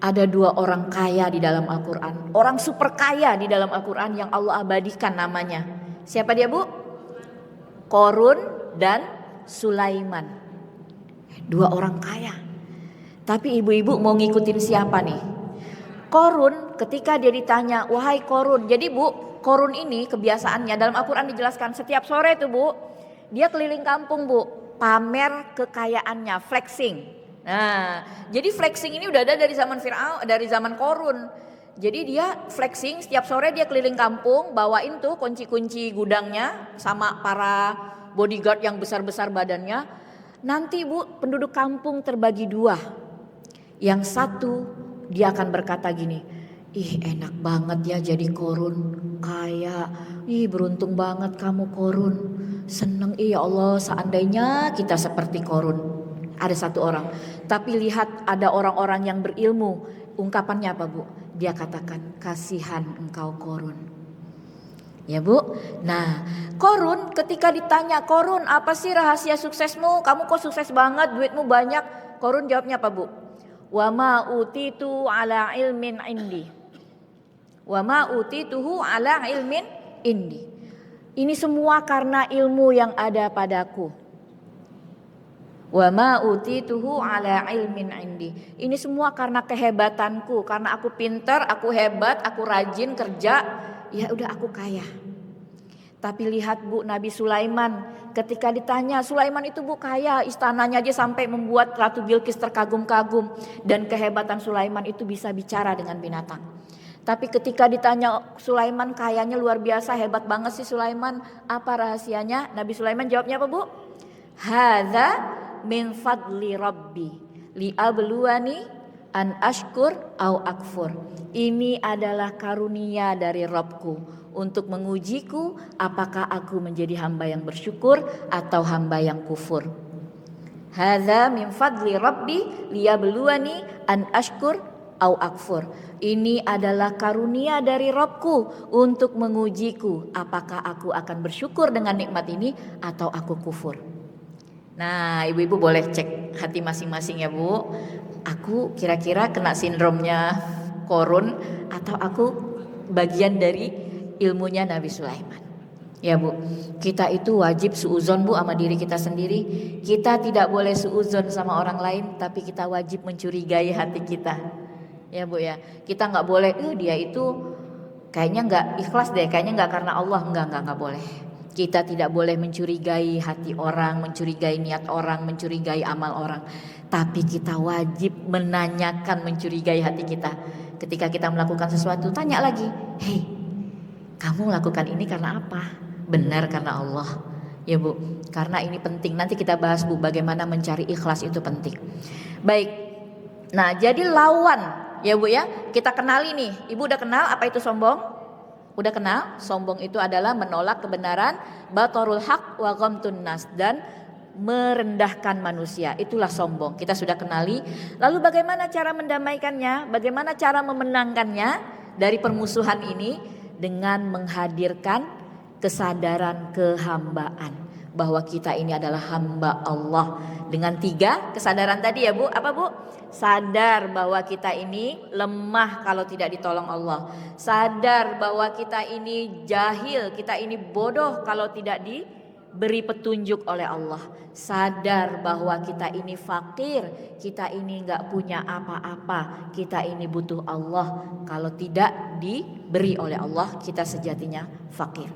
ada 2 orang kaya di dalam Al-Quran. Orang super kaya di dalam Al-Quran yang Allah abadikan namanya. Siapa dia Bu? Korun dan Sulaiman. 2 orang kaya. Tapi ibu-ibu mau ngikutin siapa nih? Korun ketika dia ditanya, wahai Korun. Jadi Bu, Korun ini kebiasaannya dalam Al-Quran dijelaskan setiap sore tuh Bu. Dia keliling kampung Bu, pamer kekayaannya, flexing. Nah, jadi flexing ini udah ada dari zaman Fir'aun, dari zaman Korun. Jadi dia flexing setiap sore dia keliling kampung, bawain tuh kunci-kunci gudangnya sama para bodyguard yang besar-besar badannya. Nanti Bu, penduduk kampung terbagi 2. Yang satu dia akan berkata gini, ih enak banget ya jadi Korun, kaya. Ih beruntung banget kamu Korun. Seneng ya Allah seandainya kita seperti Korun. Ada satu orang. Tapi lihat ada orang-orang yang berilmu. Ungkapannya apa Bu? Dia katakan kasihan engkau Korun. Ya Bu. Nah Korun ketika ditanya, Korun apa sih rahasia suksesmu? Kamu kok sukses banget, duitmu banyak. Korun jawabnya apa Bu? Wa ma utitu ala ilmin indi. Wa ma utituhu ala ilmin indi. Ini semua karena ilmu yang ada padaku. Wa ma utituhu ala ilmin indi. Ini semua karena kehebatanku, karena aku pintar, aku hebat, aku rajin kerja, ya udah aku kaya. Tapi lihat Bu, Nabi Sulaiman ketika ditanya, Sulaiman itu Bu kaya, istananya aja sampai membuat Ratu Bilqis terkagum-kagum dan kehebatan Sulaiman itu bisa bicara dengan binatang. Tapi ketika ditanya Sulaiman kayanya luar biasa, hebat banget sih Sulaiman, apa rahasianya? Nabi Sulaiman jawabnya apa Bu? Hadza min fadli rabbi liabluwani an ashkur au akfur. Ini adalah karunia dari Rabbku untuk mengujiku apakah aku menjadi hamba yang bersyukur atau hamba yang kufur. Hadza min fadli rabbi liabluwani an ashkur au akfur. Ini adalah karunia dari Rabbku untuk mengujiku apakah aku akan bersyukur dengan nikmat ini atau aku kufur. Nah ibu-ibu boleh cek hati masing-masing ya Bu. Aku kira-kira kena sindromnya Korun atau aku bagian dari ilmunya Nabi Sulaiman. Ya Bu, kita itu wajib suuzon Bu sama diri kita sendiri. Kita tidak boleh suuzon sama orang lain, tapi kita wajib mencurigai hati kita. Ya Bu ya, kita gak boleh dia itu kayaknya gak ikhlas deh, kayaknya gak karena Allah. Enggak boleh. Kita tidak boleh mencurigai hati orang, mencurigai niat orang, mencurigai amal orang. Tapi kita wajib menanyakan, mencurigai hati kita. Ketika kita melakukan sesuatu, tanya lagi, hei, kamu melakukan ini karena apa? Benar karena Allah. Ya Bu, karena ini penting. Nanti kita bahas Bu, bagaimana mencari ikhlas itu penting. Baik, nah jadi lawan ya Bu ya, kita kenali nih. Ibu udah kenal apa itu sombong? Udah kenal? Sombong itu adalah menolak kebenaran, batorul haq wa ghamtun nas, dan merendahkan manusia. Itulah sombong. Kita sudah kenali. Lalu bagaimana cara mendamaikannya? Bagaimana cara memenangkannya dari permusuhan ini? Dengan menghadirkan kesadaran kehambaan, bahwa kita ini adalah hamba Allah. Dengan 3 kesadaran tadi ya Bu. Apa Bu? Sadar bahwa kita ini lemah kalau tidak ditolong Allah. Sadar bahwa kita ini jahil, kita ini bodoh kalau tidak diberi petunjuk oleh Allah. Sadar bahwa kita ini fakir, kita ini gak punya apa-apa, kita ini butuh Allah. Kalau tidak diberi oleh Allah, kita sejatinya fakir.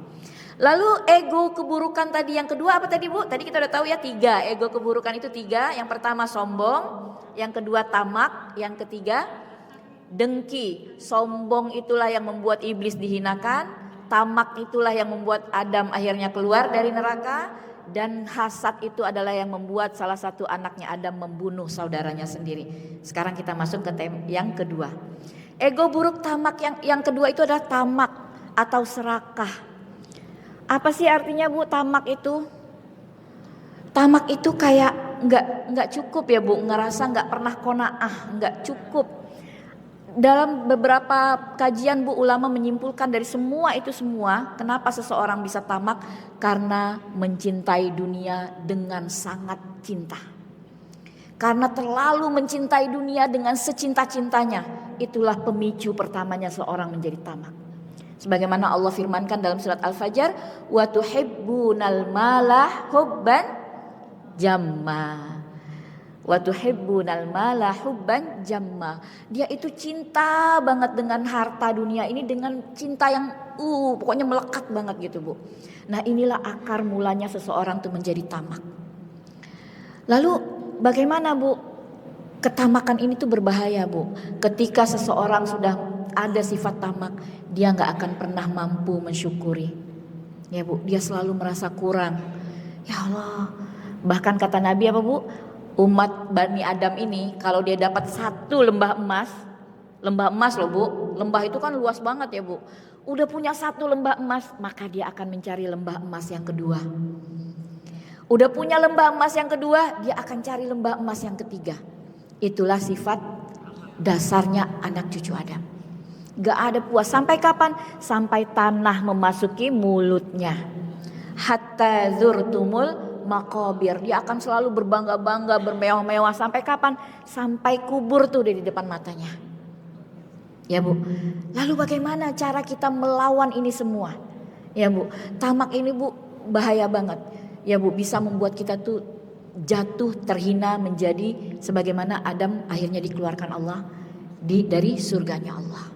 Lalu ego keburukan tadi yang kedua apa tadi Bu? Tadi kita udah tahu ya 3. Ego keburukan itu 3. Yang pertama sombong, yang kedua tamak, yang ketiga dengki. Sombong itulah yang membuat iblis dihinakan, tamak itulah yang membuat Adam akhirnya keluar dari neraka, dan hasad itu adalah yang membuat salah satu anaknya Adam membunuh saudaranya sendiri. Sekarang kita masuk ke yang kedua. Ego buruk tamak yang kedua itu adalah tamak atau serakah. Apa sih artinya Bu tamak itu? Tamak itu kayak nggak cukup ya Bu, ngerasa nggak pernah qanaah, nggak cukup. Dalam beberapa kajian Bu, ulama menyimpulkan dari semua itu semua, kenapa seseorang bisa tamak? Karena mencintai dunia dengan sangat cinta. Karena terlalu mencintai dunia dengan secinta-cintanya, itulah pemicu pertamanya seorang menjadi tamak. Sebagaimana Allah firmankan dalam surat Al-Fajr, wa tuhibbunal mala hubban jamma. Wa tuhibbunal mala hubban jamma. Dia itu cinta banget dengan harta dunia ini dengan cinta yang pokoknya melekat banget gitu Bu. Nah, inilah akar mulanya seseorang tuh menjadi tamak. Lalu bagaimana Bu? Ketamakan ini tuh berbahaya Bu. Ketika seseorang sudah ada sifat tamak, dia gak akan pernah mampu mensyukuri. Ya Bu, dia selalu merasa kurang. Ya Allah, bahkan kata Nabi apa Bu? Umat Bani Adam ini kalau dia dapat satu lembah emas loh Bu, lembah itu kan luas banget ya Bu. Udah punya satu lembah emas, maka dia akan mencari lembah emas yang kedua. Udah punya lembah emas yang kedua, dia akan cari lembah emas yang ketiga. Itulah sifat dasarnya anak cucu Adam. Gak ada puas, sampai kapan? Sampai tanah memasuki mulutnya. Hatta zurtumul maqabir, dia akan selalu berbangga-bangga, bermewah-mewah sampai kapan? Sampai kubur tuh udah di depan matanya. Ya Bu. Lalu bagaimana cara kita melawan ini semua? Ya Bu, tamak ini Bu bahaya banget. Ya Bu, bisa membuat kita tuh jatuh terhina menjadi sebagaimana Adam akhirnya dikeluarkan Allah dari surganya Allah.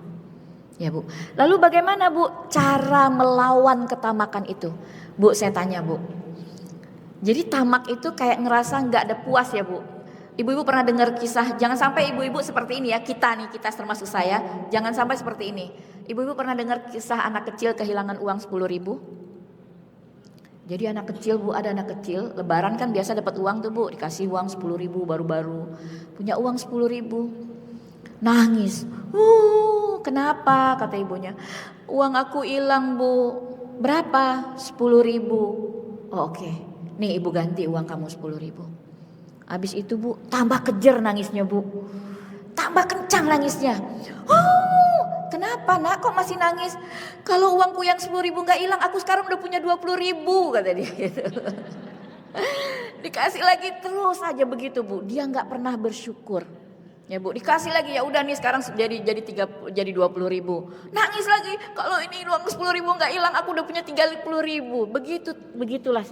Ya Bu. Lalu bagaimana Bu cara melawan ketamakan itu? Bu, saya tanya Bu. Jadi tamak itu kayak ngerasa nggak ada puas ya Bu. Ibu-ibu pernah dengar kisah, jangan sampai ibu-ibu seperti ini ya, kita termasuk saya, jangan sampai seperti ini. Ibu-ibu pernah dengar kisah anak kecil kehilangan uang 10.000? Jadi anak kecil Bu, ada anak kecil, lebaran kan biasa dapat uang tuh Bu, dikasih uang 10.000 baru-baru, punya uang 10.000, nangis. Kenapa? Kata ibunya, uang aku hilang Bu. Berapa? 10.000. Oh, oke. Nih ibu ganti uang kamu 10.000. Habis itu Bu tambah kejer nangisnya Bu. Tambah kencang nangisnya. Kenapa nak kok masih nangis? Kalau uangku yang 10.000 gak hilang, aku sekarang udah punya 20.000, kata dia gitu. Dikasih lagi terus aja begitu Bu. Dia gak pernah bersyukur. Ya Bu, dikasih lagi, ya udah nih sekarang jadi 20.000. Nangis lagi, kalau ini uang 10.000 nggak hilang, aku udah punya 30.000. Begitulah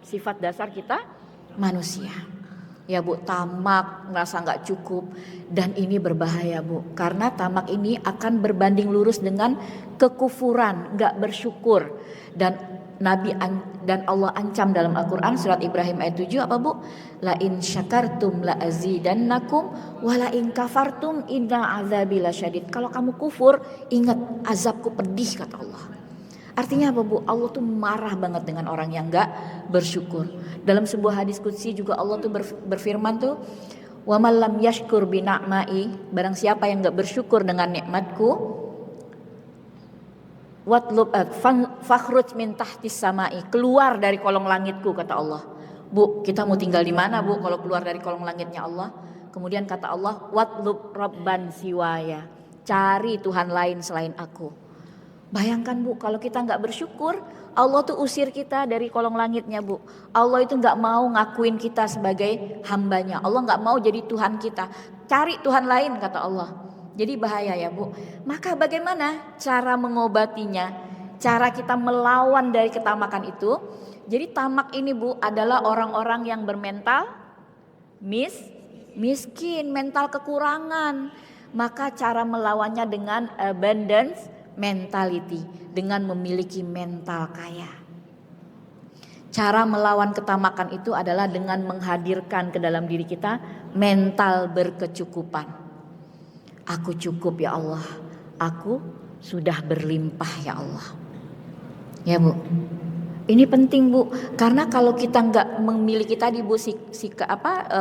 sifat dasar kita manusia. Ya Bu, tamak, ngerasa nggak cukup, dan ini berbahaya Bu, karena tamak ini akan berbanding lurus dengan kekufuran, nggak bersyukur. Dan Allah ancam dalam Al-Quran surat Ibrahim ayat 7 apa Bu? La in syakartum la azidannakum wa la in kafartum inna azabi lasyadid. Kalau kamu kufur, ingat azabku pedih, kata Allah. Artinya apa Bu? Allah tuh marah banget dengan orang yang enggak bersyukur. Dalam sebuah hadis qudsi juga Allah tuh berfirman tuh, wa man lam yashkur bi na'mai, barang siapa yang enggak bersyukur dengan nikmatku, watlub fakhruj min tahtis samai, keluar dari kolong langitku, kata Allah. Bu, kita mau tinggal di mana Bu kalau keluar dari kolong langitnya Allah? Kemudian kata Allah, watlub rabban siwaya, cari Tuhan lain selain aku. Bayangkan Bu, kalau kita nggak bersyukur, Allah tuh usir kita dari kolong langitnya Bu. Allah itu nggak mau ngakuin kita sebagai hambanya. Allah nggak mau jadi Tuhan kita. Cari Tuhan lain, kata Allah. Jadi bahaya ya Bu. Maka bagaimana cara mengobatinya? Cara kita melawan dari ketamakan itu. Jadi tamak ini Bu adalah orang-orang yang bermental miskin, mental kekurangan. Maka cara melawannya dengan abundance mentality, dengan memiliki mental kaya. Cara melawan ketamakan itu adalah dengan menghadirkan ke dalam diri kita mental berkecukupan. Aku cukup ya Allah, aku sudah berlimpah ya Allah. Ya Bu, Ini penting Bu, karena kalau kita nggak memiliki tadi Bu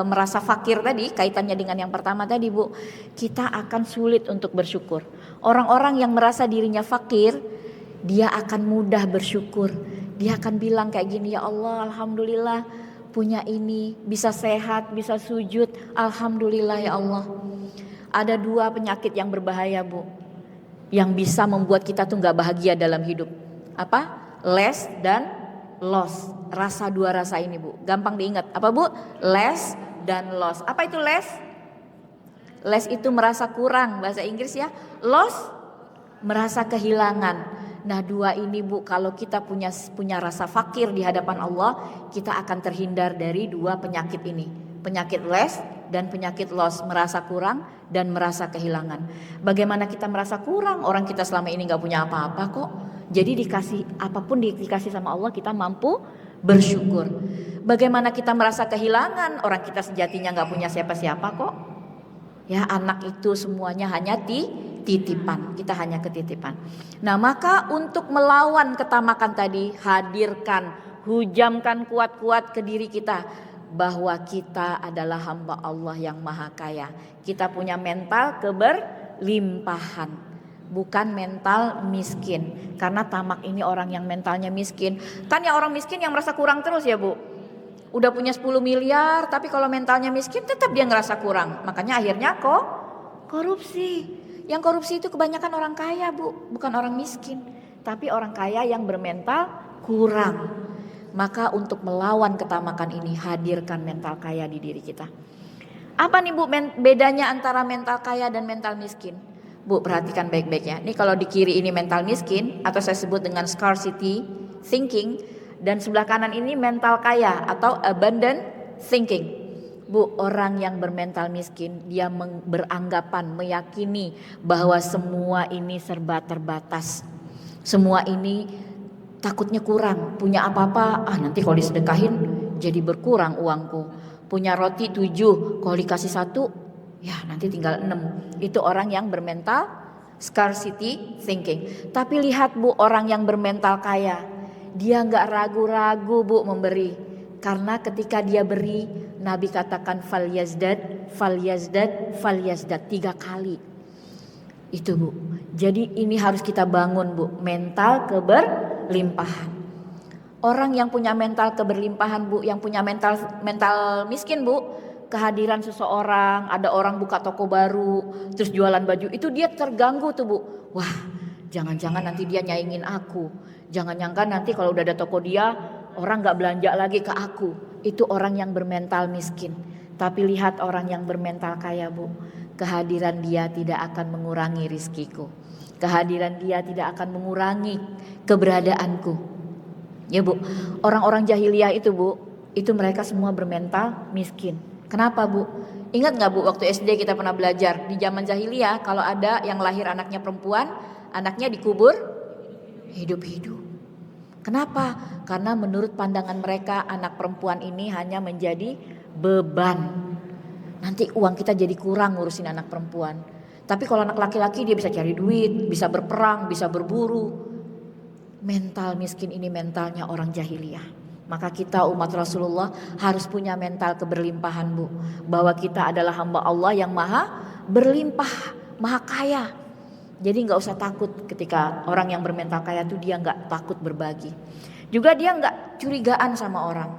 merasa fakir tadi, kaitannya dengan yang pertama tadi Bu, kita akan sulit untuk bersyukur. Orang-orang yang merasa dirinya fakir, dia akan mudah bersyukur. Dia akan bilang kayak gini, ya Allah, alhamdulillah punya ini, bisa sehat, bisa sujud, alhamdulillah ya Allah. Ada 2 penyakit yang berbahaya Bu, yang bisa membuat kita tuh nggak bahagia dalam hidup. Apa? Less dan loss. Rasa 2 rasa ini Bu, gampang diingat. Apa Bu? Less dan loss. Apa itu less? Less itu merasa kurang, bahasa Inggris ya. Loss merasa kehilangan. Nah 2 ini Bu, kalau kita punya rasa fakir di hadapan Allah, kita akan terhindar dari 2 penyakit ini. Penyakit less dan penyakit loss, merasa kurang dan merasa kehilangan. Bagaimana kita merasa kurang? Orang kita selama ini gak punya apa-apa kok. Jadi dikasih apapun dikasih sama Allah, kita mampu bersyukur. Bagaimana kita merasa kehilangan? Orang kita sejatinya gak punya siapa-siapa kok. Ya, anak itu semuanya hanya titipan, kita hanya ketitipan. Nah maka untuk melawan ketamakan tadi, hadirkan, hujamkan kuat-kuat ke diri kita bahwa kita adalah hamba Allah yang maha kaya. Kita punya mental keberlimpahan, bukan mental miskin. Karena tamak ini orang yang mentalnya miskin. Kan ya orang miskin yang merasa kurang terus ya Bu. Udah punya 10 miliar tapi kalau mentalnya miskin tetap dia ngerasa kurang. Makanya akhirnya kok korupsi. Yang korupsi itu kebanyakan orang kaya Bu, bukan orang miskin. Tapi orang kaya yang bermental kurang. Maka untuk melawan ketamakan ini, hadirkan mental kaya di diri kita. Apa nih Bu bedanya antara mental kaya dan mental miskin? Bu perhatikan baik-baik ya. Ini kalau di kiri ini mental miskin atau saya sebut dengan scarcity thinking. Dan sebelah kanan ini mental kaya atau abundant thinking. Bu, orang yang bermental miskin, dia beranggapan, meyakini bahwa semua ini serba terbatas. Semua ini takutnya kurang. Punya apa-apa, nanti kalau disedekahin jadi berkurang uangku. Punya roti 7, kalau dikasih 1, ya nanti tinggal 6. Itu orang yang bermental scarcity thinking. Tapi lihat Bu, orang yang bermental kaya, dia gak ragu-ragu Bu memberi. Karena ketika dia beri, Nabi katakan fal yazdad 3 kali. Itu Bu. Jadi ini harus kita bangun Bu, mental keberlimpahan. Orang yang punya mental keberlimpahan Bu, yang punya mental miskin Bu, kehadiran seseorang, ada orang buka toko baru, terus jualan baju, itu dia terganggu tuh Bu. Wah, jangan-jangan nanti dia nyaingin aku. Jangan-jangan nanti kalau udah ada toko dia, orang gak belanja lagi ke aku. Itu orang yang bermental miskin. Tapi lihat orang yang bermental kaya Bu, kehadiran dia tidak akan mengurangi rizkiku. Kehadiran dia tidak akan mengurangi keberadaanku. Ya Bu, orang-orang jahiliyah itu Bu, itu mereka semua bermental miskin. Kenapa Bu? Ingat gak Bu, waktu SD kita pernah belajar, di zaman jahiliyah kalau ada yang lahir anaknya perempuan, anaknya dikubur hidup-hidup. Kenapa? Karena menurut pandangan mereka anak perempuan ini hanya menjadi beban. Nanti uang kita jadi kurang ngurusin anak perempuan. Tapi kalau anak laki-laki dia bisa cari duit, bisa berperang, bisa berburu. Mental miskin ini mentalnya orang jahiliyah. Maka kita umat Rasulullah harus punya mental keberlimpahan Bu. Bahwa kita adalah hamba Allah yang maha berlimpah, maha kaya. Jadi gak usah takut ketika orang yang bermental kaya itu dia gak takut berbagi. Juga dia gak curigaan sama orang.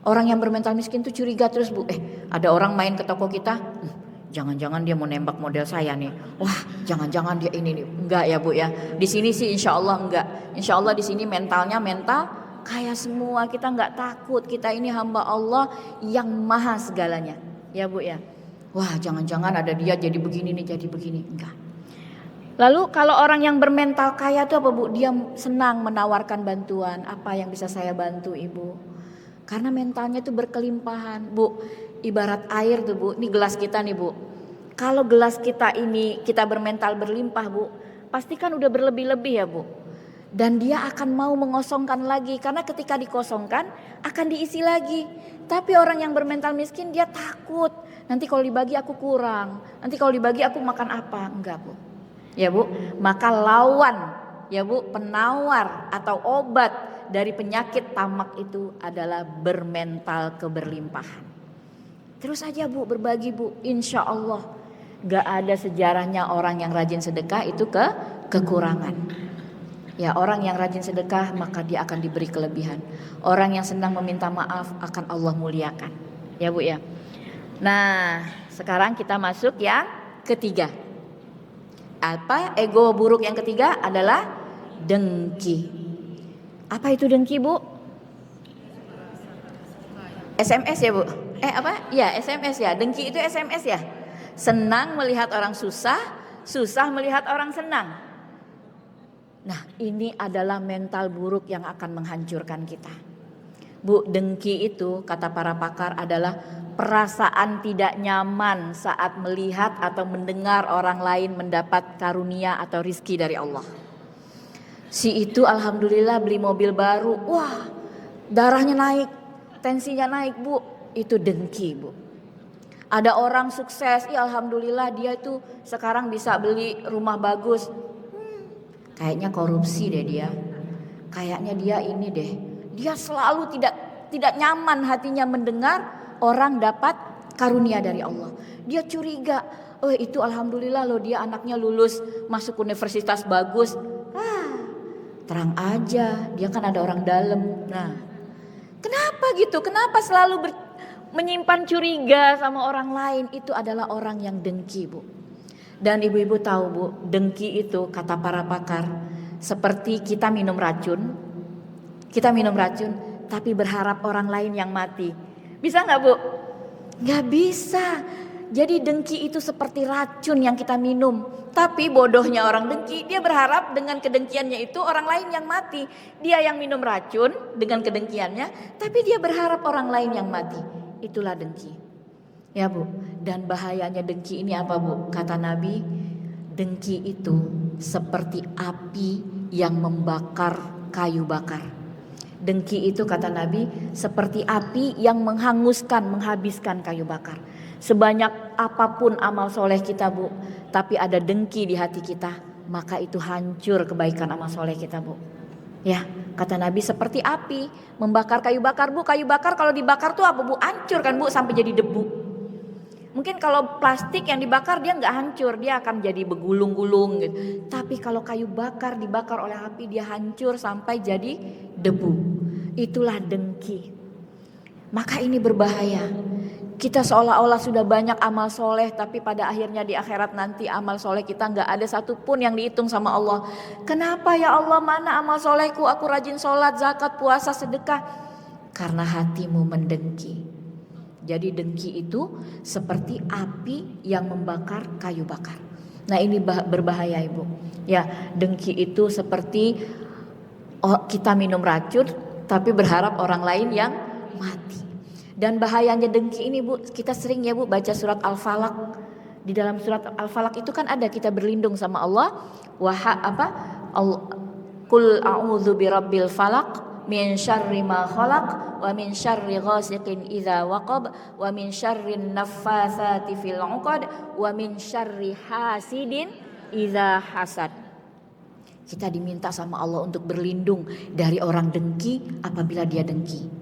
Orang yang bermental miskin tuh curiga terus Bu. Ada orang main ke toko kita, jangan-jangan dia mau nembak model saya nih. Wah, jangan-jangan dia ini nih. Enggak ya Bu ya. Di sini sih insya Allah enggak. Insya Allah di sini mentalnya mental kaya semua. Kita gak takut. Kita ini hamba Allah yang maha segalanya. Ya Bu ya. Wah, jangan-jangan ada dia jadi begini nih, jadi begini. Enggak. Lalu kalau orang yang bermental kaya itu apa Bu? Dia senang menawarkan bantuan. Apa yang bisa saya bantu Ibu? Karena mentalnya itu berkelimpahan Bu. Ibarat air tuh Bu. Ini gelas kita nih Bu. Kalau gelas kita ini kita bermental berlimpah Bu, pasti kan udah berlebih-lebih ya Bu. Dan dia akan mau mengosongkan lagi. Karena ketika dikosongkan akan diisi lagi. Tapi orang yang bermental miskin dia takut. Nanti kalau dibagi aku kurang. Nanti kalau dibagi aku makan apa? Enggak Bu. Ya Bu, maka lawan ya Bu, penawar atau obat dari penyakit tamak itu adalah bermental keberlimpahan. Terus aja Bu berbagi Bu, insya Allah gak ada sejarahnya orang yang rajin sedekah itu kekurangan. Ya, orang yang rajin sedekah maka dia akan diberi kelebihan. Orang yang senang meminta maaf akan Allah muliakan. Ya Bu ya. Nah, sekarang kita masuk yang ketiga. Apa ego buruk yang ketiga adalah dengki. Apa itu dengki Bu? SMS ya Bu? Apa? Ya SMS ya. Dengki itu SMS ya. Senang melihat orang susah, susah melihat orang senang. Nah, ini adalah mental buruk yang akan menghancurkan kita. Bu, dengki itu kata para pakar adalah perasaan tidak nyaman saat melihat atau mendengar orang lain mendapat karunia atau rizki dari Allah. Si itu alhamdulillah beli mobil baru, wah darahnya naik, tensinya naik Bu, itu dengki Bu. Ada orang sukses, ya alhamdulillah dia itu sekarang bisa beli rumah bagus. Kayaknya korupsi deh dia. Kayaknya dia ini deh. Dia selalu tidak nyaman hatinya mendengar orang dapat karunia dari Allah. Dia curiga, oh itu alhamdulillah loh dia anaknya lulus masuk universitas bagus. Terang aja, dia kan ada orang dalam. Nah, kenapa gitu? Kenapa selalu menyimpan curiga sama orang lain? Itu adalah orang yang dengki Bu. Dan ibu-ibu tahu Bu, dengki itu kata para pakar seperti kita minum racun. Kita minum racun tapi berharap orang lain yang mati. Bisa gak Bu? Gak bisa. Jadi dengki itu seperti racun yang kita minum. Tapi bodohnya orang dengki, dia berharap dengan kedengkiannya itu orang lain yang mati. Dia yang minum racun dengan kedengkiannya, tapi dia berharap orang lain yang mati. Itulah dengki. Ya Bu, dan bahayanya dengki ini apa Bu? Kata Nabi, dengki itu seperti api yang membakar kayu bakar. Dengki itu kata Nabi seperti api yang menghanguskan, menghabiskan kayu bakar. Sebanyak apapun amal soleh kita Bu, tapi ada dengki di hati kita, maka itu hancur kebaikan amal soleh kita Bu. Ya, kata Nabi seperti api membakar kayu bakar Bu. Kayu bakar kalau dibakar tuh apa Bu? Hancur kan Bu sampai jadi debu. Mungkin kalau plastik yang dibakar dia nggak hancur, dia akan jadi begulung-gulung gitu. Tapi kalau kayu bakar dibakar oleh api dia hancur sampai jadi debu. Itulah dengki. Maka ini berbahaya. Kita seolah-olah sudah banyak amal soleh, tapi pada akhirnya di akhirat nanti amal soleh kita nggak ada satupun yang dihitung sama Allah. Kenapa ya Allah, mana amal solehku? Aku rajin sholat, zakat, puasa, sedekah. Karena hatimu mendengki. Jadi dengki itu seperti api yang membakar kayu bakar. Nah ini berbahaya Ibu. Ya, dengki itu seperti kita minum racun tapi berharap orang lain yang mati. Dan bahayanya dengki ini Bu, kita sering ya Bu baca surat Al-Falaq. Di dalam surat Al-Falaq itu kan ada kita berlindung sama Allah. Qul a'udzu birabbil falaq min syarri ma khalaq wa min syarri ghasiqin idza waqab wa min syarrin naffatsati fil 'uqad wa min syarri hasidin idza hasad. Kita diminta sama Allah untuk berlindung dari orang dengki apabila dia dengki.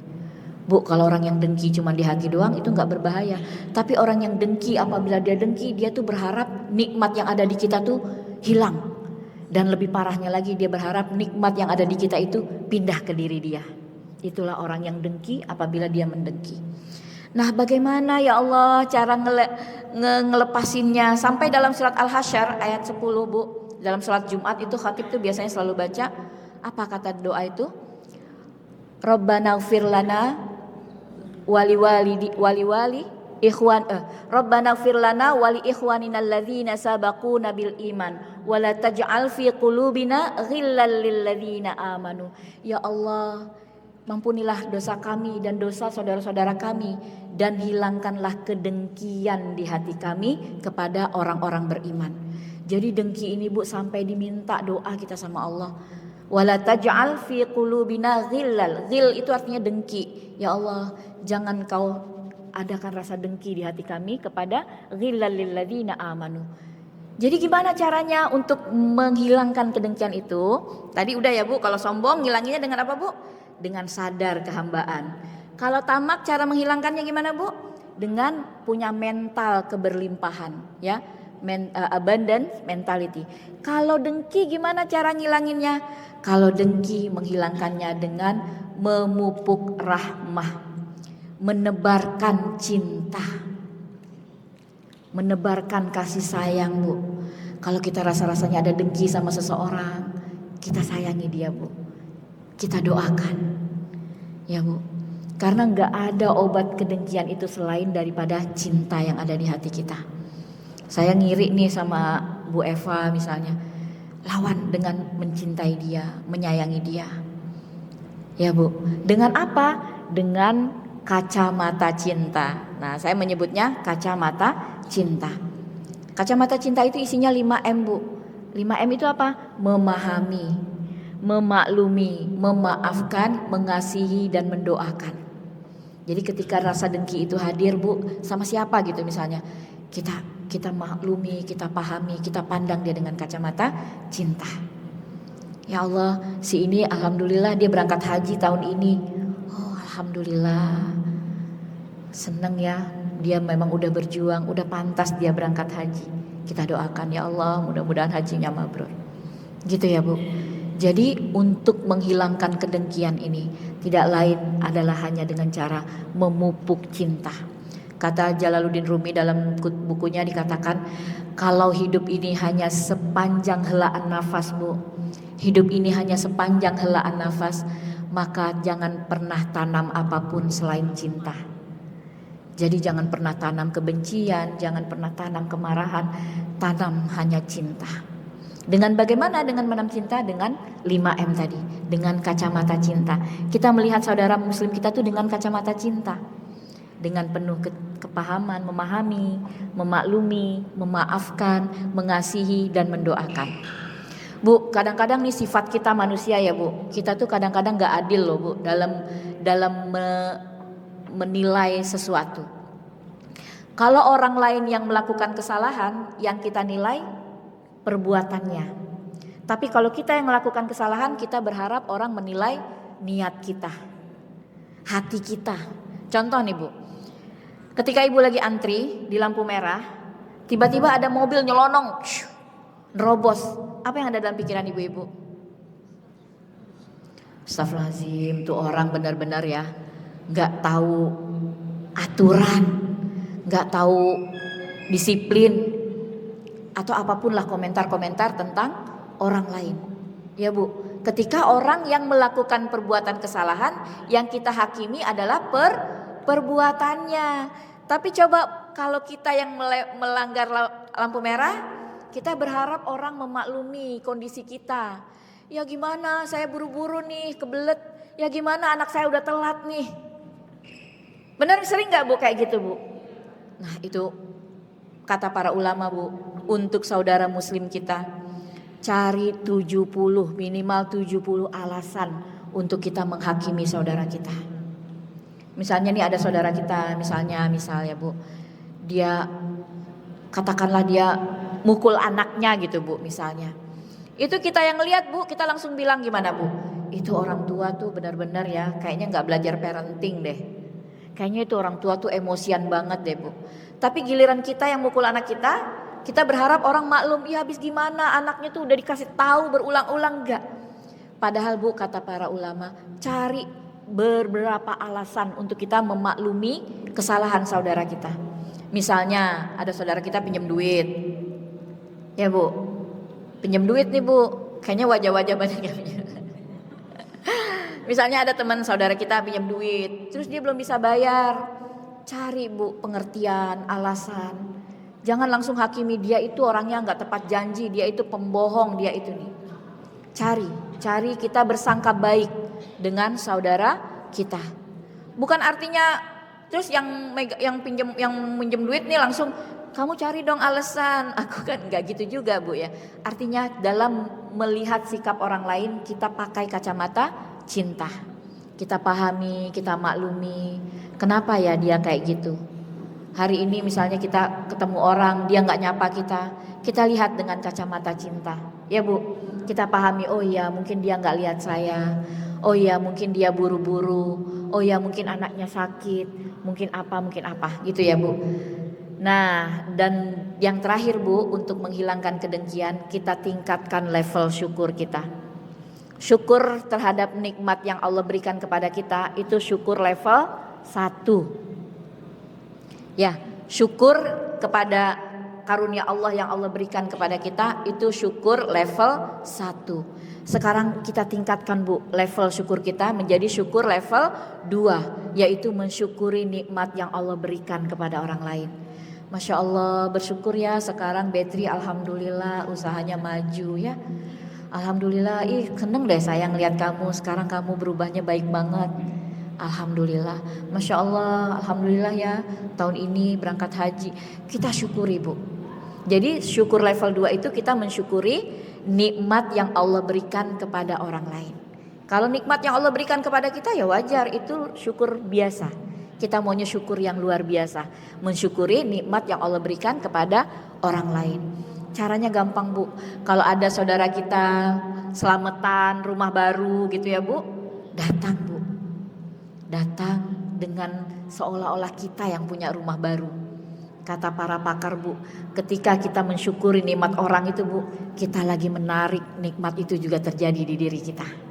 Bu, kalau orang yang dengki cuma di hati doang itu gak berbahaya. Tapi orang yang dengki apabila dia dengki, dia tuh berharap nikmat yang ada di kita tuh hilang. Dan lebih parahnya lagi dia berharap nikmat yang ada di kita itu pindah ke diri dia. Itulah orang yang dengki apabila dia mendengki. Nah bagaimana ya Allah cara ngelepasinnya? Sampai dalam surat Al-Hasyr ayat 10 Bu. Dalam sholat Jumat itu khatib tuh biasanya selalu baca. Apa kata doa itu? Rabbana ighfir lana wali ikhwan Rabbana ighfir lana wali ikhwanina alladzina sabaquna bil iman wa la taj'al fi qulubina ghillal lil ladzina amanu. Ya Allah, mampunilah dosa kami dan dosa saudara-saudara kami dan hilangkanlah kedengkian di hati kami kepada orang-orang beriman. Jadi dengki ini Bu sampai diminta doa kita sama Allah. Wala taj'al fi qulubina ghillal. Ghil itu artinya dengki. Ya Allah, jangan kau adakan rasa dengki di hati kami kepada ghillal lil ladzina amanu. Jadi gimana caranya untuk menghilangkan kedengkian itu? Tadi udah ya Bu, kalau sombong ngilanginnya dengan apa Bu? Dengan sadar kehambaan. Kalau tamak cara menghilangkannya gimana Bu? Dengan punya mental keberlimpahan ya, abundance mentality. Kalau dengki gimana cara ngilanginnya? Kalau dengki menghilangkannya dengan memupuk rahmah, menebarkan cinta, menebarkan kasih sayang Bu. Kalau kita rasa-rasanya ada dengki sama seseorang, kita sayangi dia Bu, kita doakan ya Bu. Karena gak ada obat kedengkian itu selain daripada cinta yang ada di hati kita. Saya ngiri nih sama Bu Eva misalnya, lawan dengan mencintai dia, menyayangi dia ya Bu. Dengan apa? Dengan kacamata cinta. Nah, saya menyebutnya kacamata cinta. Kacamata cinta itu isinya 5M Bu. 5M itu apa? Memahami, memaklumi, memaafkan, mengasihi, dan mendoakan. Jadi ketika rasa dengki itu hadir Bu, sama siapa gitu misalnya, kita maklumi, kita pahami, kita pandang dia dengan kacamata cinta. Ya Allah, si ini alhamdulillah dia berangkat haji tahun ini. Oh alhamdulillah, seneng ya, dia memang udah berjuang, udah pantas dia berangkat haji. Kita doakan ya Allah, mudah-mudahan hajinya mabrur. Gitu ya Bu. Jadi untuk menghilangkan kedengkian ini tidak lain adalah hanya dengan cara memupuk cinta. Kata Jalaluddin Rumi dalam bukunya dikatakan, kalau hidup ini hanya sepanjang helaan nafas Bu, hidup ini hanya sepanjang helaan nafas, maka jangan pernah tanam apapun selain cinta. Jadi jangan pernah tanam kebencian, jangan pernah tanam kemarahan, tanam hanya cinta. Dengan bagaimana? Dengan menanam cinta dengan 5M tadi, dengan kacamata cinta. Kita melihat saudara muslim kita tuh dengan kacamata cinta, dengan penuh kepahaman, memahami, memaklumi, memaafkan, mengasihi, dan mendoakan. Bu, kadang-kadang nih sifat kita manusia ya Bu, kita tuh kadang-kadang gak adil loh Bu dalam menilai sesuatu. Kalau orang lain yang melakukan kesalahan, yang kita nilai perbuatannya. Tapi kalau kita yang melakukan kesalahan, kita berharap orang menilai niat kita, hati kita. Contoh nih Bu, ketika ibu lagi antri di lampu merah, tiba-tiba ada mobil nyelonong, nerobos. Apa yang ada dalam pikiran ibu-ibu? Astagfirullahaladzim, tuh orang benar-benar ya gak tahu aturan, gak tahu disiplin, atau apapun lah komentar-komentar tentang orang lain. Ya Bu, ketika orang yang melakukan perbuatan kesalahan, yang kita hakimi adalah perbuatannya. Tapi coba kalau kita yang melanggar lampu merah, kita berharap orang memaklumi kondisi kita. Ya gimana, saya buru-buru nih, kebelet. Ya gimana, anak saya udah telat nih. Benar sering gak Bu kayak gitu Bu? Nah itu kata para ulama Bu, untuk saudara muslim kita, cari 70, minimal 70 alasan untuk kita menghakimi saudara kita. Misalnya nih ada saudara kita, misalnya Bu, dia katakanlah dia mukul anaknya gitu Bu misalnya. Itu kita yang lihat Bu, kita langsung bilang gimana Bu? Itu orang tua tuh benar-benar ya kayaknya gak belajar parenting deh. Kayaknya itu orang tua tuh emosian banget deh Bu. Tapi giliran kita yang mukul anak kita berharap orang maklum. Ya habis gimana, anaknya tuh udah dikasih tahu berulang-ulang enggak. Padahal Bu, kata para ulama, cari beberapa alasan untuk kita memaklumi kesalahan saudara kita. Misalnya ada saudara kita pinjam duit. Ya Bu, pinjam duit nih Bu, kayaknya wajah-wajah banyak yang pinjam. Misalnya ada teman saudara kita pinjam duit, terus dia belum bisa bayar. Cari Bu pengertian, alasan. Jangan langsung hakimi dia itu orangnya gak tepat janji, dia itu pembohong, dia itu nih. Cari kita bersangka baik dengan saudara kita. Bukan artinya terus yang minjem duit nih langsung kamu cari dong alasan. Aku kan gak gitu juga Bu ya. Artinya dalam melihat sikap orang lain kita pakai kacamata cinta. Kita pahami, kita maklumi. Kenapa ya dia kayak gitu? Hari ini misalnya kita ketemu orang, dia nggak nyapa kita lihat dengan kacamata cinta. Ya Bu, kita pahami, oh iya mungkin dia nggak lihat saya. Oh iya mungkin dia buru-buru. Oh iya mungkin anaknya sakit. Mungkin apa gitu ya Bu. Nah, dan yang terakhir Bu, untuk menghilangkan kedengkian, kita tingkatkan level syukur kita. Syukur terhadap nikmat yang Allah berikan kepada kita itu syukur level 1. Ya, syukur kepada karunia Allah yang Allah berikan kepada kita itu syukur level 1. Sekarang kita tingkatkan Bu level syukur kita menjadi syukur level 2, yaitu mensyukuri nikmat yang Allah berikan kepada orang lain. Masya Allah, bersyukur ya, sekarang Betri alhamdulillah usahanya maju ya. Alhamdulillah, seneng deh saya ngeliat kamu, sekarang kamu berubahnya baik banget. Alhamdulillah, Masya Allah, alhamdulillah ya, tahun ini berangkat haji. Kita syukuri Bu. Jadi syukur level 2 itu kita mensyukuri nikmat yang Allah berikan kepada orang lain. Kalau nikmat yang Allah berikan kepada kita ya wajar, itu syukur biasa. Kita maunya syukur yang luar biasa, mensyukuri nikmat yang Allah berikan kepada orang lain. Caranya gampang Bu. Kalau ada saudara kita selamatan rumah baru gitu ya Bu, datang Bu. Datang dengan seolah-olah kita yang punya rumah baru. Kata para pakar Bu, ketika kita mensyukuri nikmat orang itu Bu, kita lagi menarik nikmat itu juga terjadi di diri kita.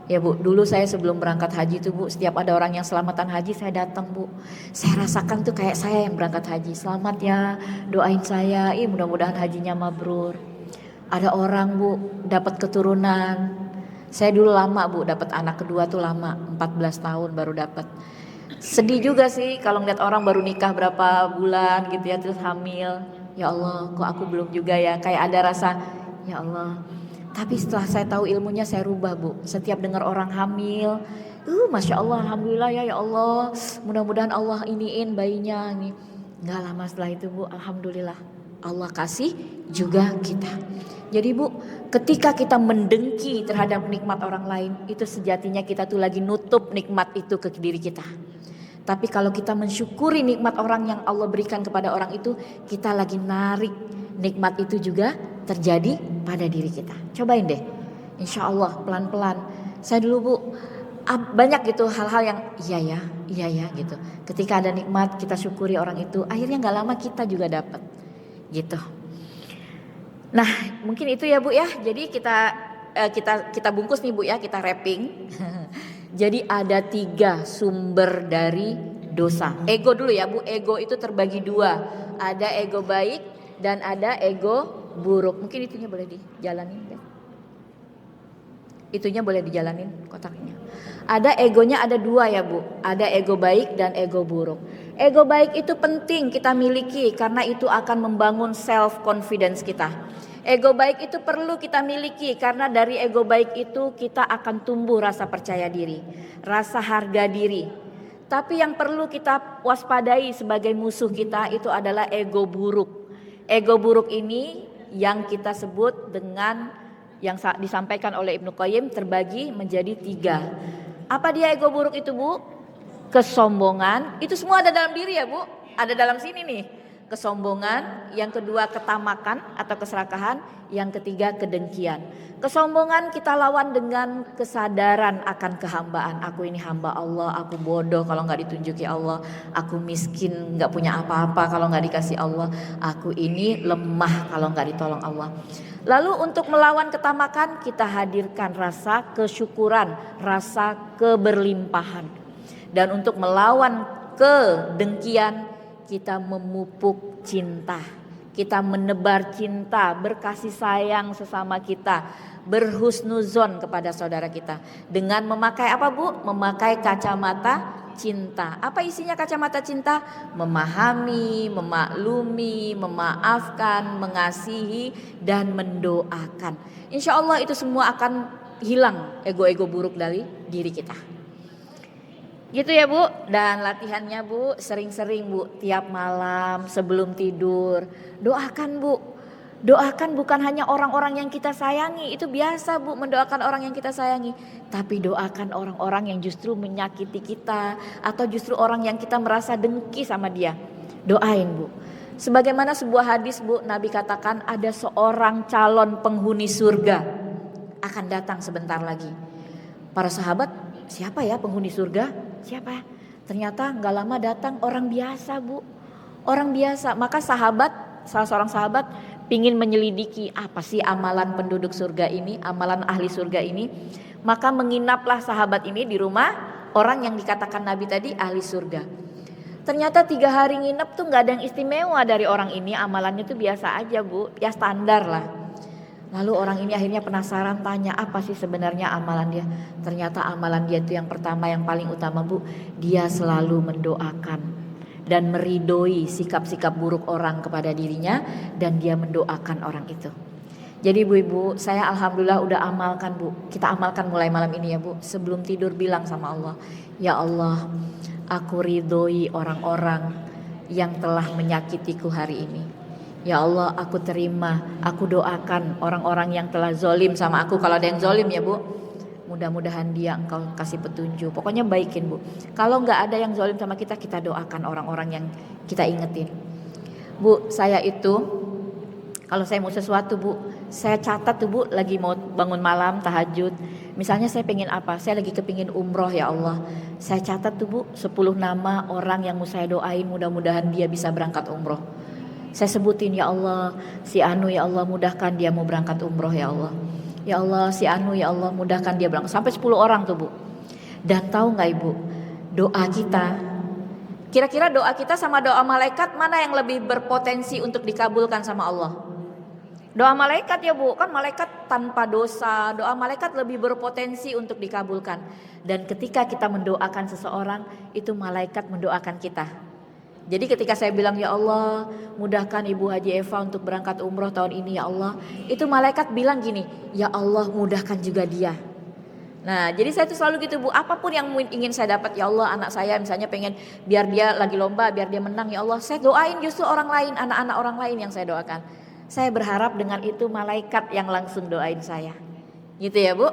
Ya Bu, dulu saya sebelum berangkat haji tuh Bu, setiap ada orang yang selamatan haji saya datang Bu. Saya rasakan tuh kayak saya yang berangkat haji. Selamat ya, doain saya, mudah-mudahan hajinya mabrur. Ada orang Bu, dapat keturunan. Saya dulu lama Bu, dapat anak kedua tuh lama, 14 tahun baru dapat. Sedih juga sih kalau ngeliat orang baru nikah berapa bulan gitu ya, terus hamil. Ya Allah, kok aku belum juga ya, kayak ada rasa, ya Allah. Tapi setelah saya tahu ilmunya saya rubah Bu. Setiap dengar orang hamil, Masya Allah, alhamdulillah ya Allah. Mudah-mudahan Allah iniin bayinya nih. Gak lama setelah itu Bu, alhamdulillah Allah kasih juga kita. Jadi Bu, ketika kita mendengki terhadap nikmat orang lain, itu sejatinya kita tuh lagi nutup nikmat itu ke diri kita. Tapi kalau kita mensyukuri nikmat orang yang Allah berikan kepada orang itu, kita lagi narik nikmat itu juga terjadi pada diri kita. Cobain deh, insya Allah pelan-pelan. Saya dulu Bu, banyak gitu hal-hal yang iya ya gitu. Ketika ada nikmat kita syukuri orang itu, akhirnya gak lama kita juga dapat gitu. Nah mungkin itu ya Bu ya. Jadi kita bungkus nih Bu ya, kita wrapping. Jadi ada 3 sumber dari dosa. Ego dulu ya Bu, ego itu terbagi 2. Ada ego baik dan ada ego buruk. Mungkin itunya boleh dijalanin deh. Itunya boleh dijalanin kotaknya. Ada egonya ada 2 ya Bu. Ada ego baik dan ego buruk. Ego baik itu penting kita miliki karena itu akan membangun self confidence kita. Ego baik itu perlu kita miliki karena dari ego baik itu kita akan tumbuh rasa percaya diri, rasa harga diri. Tapi yang perlu kita waspadai sebagai musuh kita itu adalah ego buruk. Ego buruk ini yang kita sebut dengan yang disampaikan oleh Ibnu Qayyim terbagi menjadi 3. Apa dia ego buruk itu Bu? Kesombongan, itu semua ada dalam diri ya Bu, ada dalam sini nih. Kesombongan, yang kedua ketamakan atau keserakahan, yang ketiga kedengkian. Kesombongan kita lawan dengan kesadaran akan kehambaan. Aku ini hamba Allah, aku bodoh kalau gak ditunjuki Allah. Aku miskin gak punya apa-apa kalau gak dikasih Allah. Aku ini lemah kalau gak ditolong Allah. Lalu untuk melawan ketamakan kita hadirkan rasa kesyukuran, rasa keberlimpahan. Dan untuk melawan kedengkian kita memupuk cinta, kita menebar cinta, berkasih sayang sesama kita, berhusnuzon kepada saudara kita. Dengan memakai apa Bu? Memakai kacamata cinta. Apa isinya kacamata cinta? Memahami, memaklumi, memaafkan, mengasihi, dan mendoakan. Insya Allah itu semua akan hilang ego-ego buruk dari diri kita. Gitu ya Bu, dan latihannya Bu sering-sering Bu, tiap malam sebelum tidur doakan Bu. Doakan bukan hanya orang-orang yang kita sayangi, itu biasa Bu mendoakan orang yang kita sayangi. Tapi doakan orang-orang yang justru menyakiti kita atau justru orang yang kita merasa dengki sama dia. Doain Bu. Sebagaimana sebuah hadis Bu, Nabi katakan ada seorang calon penghuni surga akan datang sebentar lagi. Para sahabat, siapa ya penghuni surga? Siapa? Ternyata gak lama datang orang biasa Bu. Orang biasa. Maka salah seorang sahabat pingin menyelidiki apa sih amalan penduduk surga ini, amalan ahli surga ini. Maka menginaplah sahabat ini di rumah orang yang dikatakan Nabi tadi ahli surga. Ternyata 3 hari nginep tuh gak ada yang istimewa dari orang ini. Amalannya tuh biasa aja Bu, ya standar lah. Lalu orang ini akhirnya penasaran, tanya apa sih sebenarnya amalan dia. Ternyata amalan dia itu yang pertama, yang paling utama Bu, dia selalu mendoakan dan meridoi sikap-sikap buruk orang kepada dirinya, dan dia mendoakan orang itu. Jadi ibu-ibu, saya alhamdulillah udah amalkan Bu. Kita amalkan mulai malam ini ya Bu. Sebelum tidur bilang sama Allah, ya Allah, aku ridhoi orang-orang yang telah menyakitiku hari ini. Ya Allah, aku terima, aku doakan orang-orang yang telah zolim sama aku. Kalau ada yang zolim ya Bu, mudah-mudahan dia Engkau kasih petunjuk. Pokoknya baikin Bu. Kalau gak ada yang zolim sama kita, kita doakan orang-orang yang kita ingetin. Bu, saya itu kalau saya mau sesuatu Bu, saya catat tuh Bu, lagi mau bangun malam tahajud. Misalnya saya pengen apa, saya lagi kepingin umroh ya Allah. Saya catat tuh Bu, 10 nama orang yang mau saya doain, mudah-mudahan dia bisa berangkat umroh. Saya sebutin, ya Allah, si Anu ya Allah mudahkan dia mau berangkat umroh ya Allah. Ya Allah, si Anu ya Allah mudahkan dia berangkat. Sampai 10 orang tuh Bu. Dan tahu gak Ibu, doa kita, kira-kira doa kita sama doa malaikat mana yang lebih berpotensi untuk dikabulkan sama Allah? Doa malaikat ya Bu, kan malaikat tanpa dosa. Doa malaikat lebih berpotensi untuk dikabulkan. Dan ketika kita mendoakan seseorang, itu malaikat mendoakan kita. Jadi ketika saya bilang, ya Allah mudahkan Ibu Haji Eva untuk berangkat umroh tahun ini ya Allah, itu malaikat bilang gini, ya Allah mudahkan juga dia. Nah jadi saya tuh selalu gitu Bu, apapun yang ingin saya dapat, ya Allah anak saya misalnya pengen biar dia lagi lomba, biar dia menang ya Allah, saya doain justru orang lain, anak-anak orang lain yang saya doakan. Saya berharap dengan itu malaikat yang langsung doain saya. Gitu ya Bu.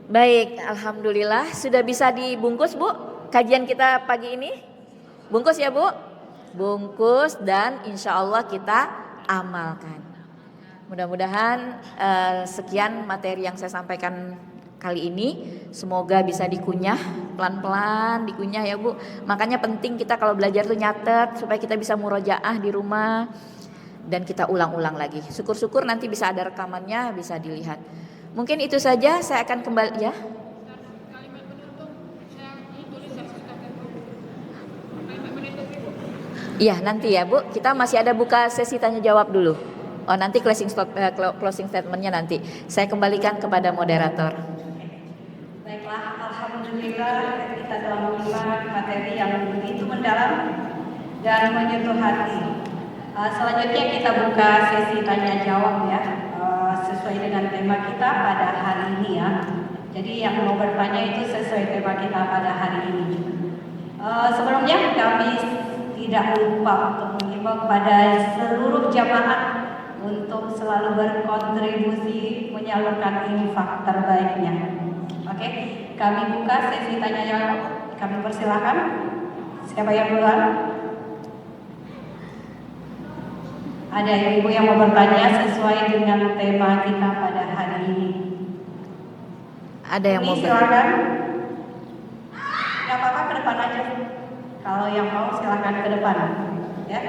Baik, alhamdulillah sudah bisa dibungkus Bu kajian kita pagi ini. Bungkus ya Bu, bungkus dan insya Allah kita amalkan. Mudah-mudahan sekian materi yang saya sampaikan kali ini, semoga bisa dikunyah pelan-pelan, dikunyah ya Bu. Makanya penting kita kalau belajar tuh nyatet supaya kita bisa murojaah di rumah dan kita ulang-ulang lagi. Syukur-syukur nanti bisa ada rekamannya, bisa dilihat. Mungkin itu saja, saya akan kembali ya. Iya nanti ya Bu, kita masih ada buka sesi tanya jawab dulu. Oh nanti closing statementnya nanti. Saya kembalikan kepada moderator. Baiklah, alhamdulillah kita telah menyimak materi yang begitu mendalam dan menyentuh hati. Selanjutnya kita buka sesi tanya jawab ya, sesuai dengan tema kita pada hari ini ya. Jadi yang mau bertanya itu sesuai tema kita pada hari ini. Sebelumnya kami tidak lupa untuk mengimbau kepada seluruh jamaah untuk selalu berkontribusi menyalurkan infak terbaiknya. Oke, kami buka sesi tanya jawab. Kami persilakan. Siapa yang duluan? Ada ibu yang mau bertanya sesuai dengan tema kita pada hari ini. Ada yang mau silakan. Gak apa-apa, ke depan aja. Kalau yang mau silakan ke depan, ya.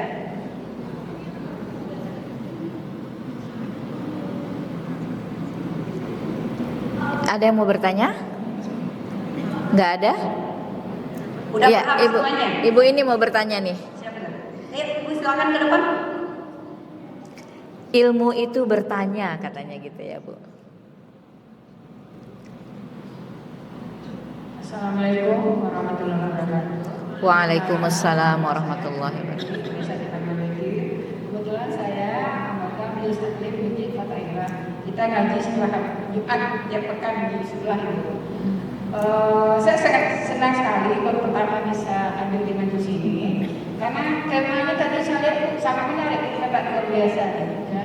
Ada yang mau bertanya? Nggak ada? Udah ya, Ibu. Semuanya? Ibu ini mau bertanya nih. Siapa? Ibu silakan ke depan. Ilmu itu bertanya katanya gitu ya Bu. Assalamualaikum warahmatullahi wabarakatuh. Waalaikumsalam warahmatullahi wabarakatuh. Kebetulan saya anggota Majelis Taklim Masjid Fatahillah. Kita ngaji setelah Jumat tiap pekan di sebelah itu. Saya sangat senang sekali baru pertama bisa ambil di majelis ini karena temanya tadi saya lihat sangat menarik, hebat luar biasa. Ya.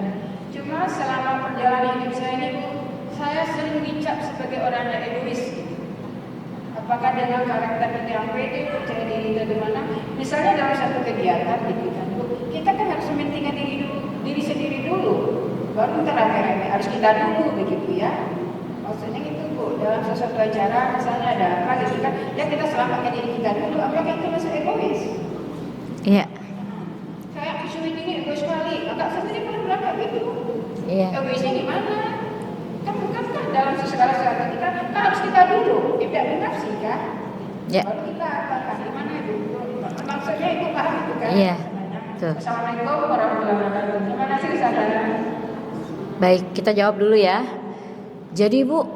Cuma selama perjalanan hidup saya ini Bu, saya sering dicap sebagai orang yang egois. Apakah dengan karakter kita yang pede, percaya diri dari mana? Ini Misalnya dalam satu kegiatan gitu kan, Bu, kita kan harus mementingkan diri sendiri dulu, baru kita rame-rame, harus kita dulu begitu ya. Maksudnya gitu Bu, dalam sesuatu acara misalnya ada apa gitu kan, ya kita selamatkan diri kita dulu, apakah itu masuk egois? Iya. Kayak Syuhid ini egois sekali, agak sendiri pernah berapa gitu. Iya. Egoisnya di mana? Kan bukankah dalam segala sesuatu kita kan harus kita dulu, tidak binafsi kan? Ya. Baru kita apakan di mana itu? Maksudnya itu paham itu kan? Iya. Betul. Assalamualaikum warahmatullahi wabarakatuh. Terima kasih Ustazah. Baik, kita jawab dulu ya. Jadi Bu,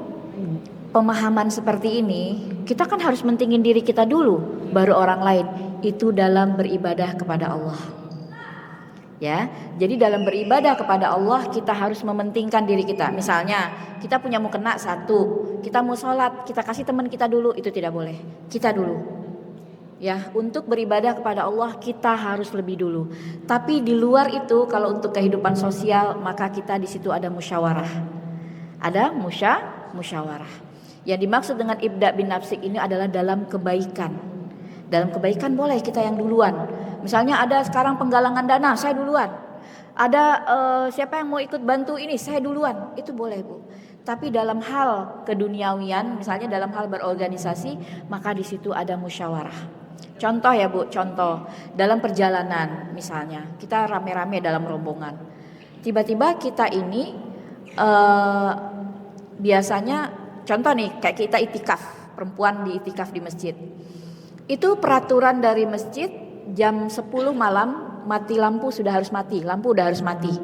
pemahaman seperti ini kita kan harus mentingin diri kita dulu, baru orang lain. Itu dalam beribadah kepada Allah. Ya, jadi dalam beribadah kepada Allah kita harus mementingkan diri kita. Misalnya kita punya mukena satu, kita mau sholat, kita kasih teman kita dulu, itu tidak boleh. Kita dulu. Ya, untuk beribadah kepada Allah kita harus lebih dulu. Tapi di luar itu, kalau untuk kehidupan sosial, maka kita di situ ada musyawarah. Ada musyawarah. Yang dimaksud dengan ibda bin nafsik ini adalah dalam kebaikan. Dalam kebaikan boleh kita yang duluan. Misalnya ada sekarang penggalangan dana, saya duluan. Ada siapa yang mau ikut bantu ini, saya duluan. Itu boleh Bu. Tapi dalam hal keduniawian, misalnya dalam hal berorganisasi, maka di situ ada musyawarah. Contoh ya Bu, contoh dalam perjalanan misalnya kita rame-rame dalam rombongan. Tiba-tiba kita ini biasanya contoh nih kayak kita itikaf, perempuan di itikaf di masjid. Itu peraturan dari masjid jam 10 malam mati lampu sudah harus mati, lampu udah harus mati.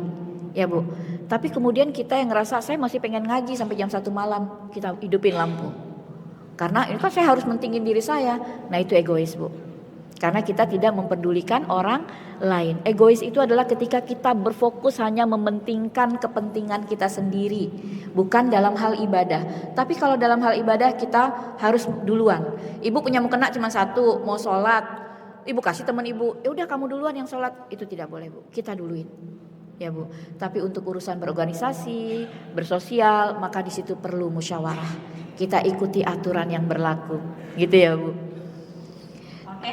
Ya Bu. Tapi kemudian kita yang ngerasa saya masih pengen ngaji sampai jam 1 malam, kita hidupin lampu. Karena ini kan saya harus mentingin diri saya. Nah itu egois Bu. Karena kita tidak memperdulikan orang lain. Egois itu adalah ketika kita berfokus hanya mementingkan kepentingan kita sendiri. Bukan dalam hal ibadah. Tapi kalau dalam hal ibadah kita harus duluan. Ibu punya mukena cuma satu, mau sholat. Ibu kasih teman ibu, ya udah kamu duluan yang sholat. Itu tidak boleh Bu, kita duluin. Ya Bu, tapi untuk urusan berorganisasi, bersosial, maka di situ perlu musyawarah. Kita ikuti aturan yang berlaku, gitu ya Bu. Oke,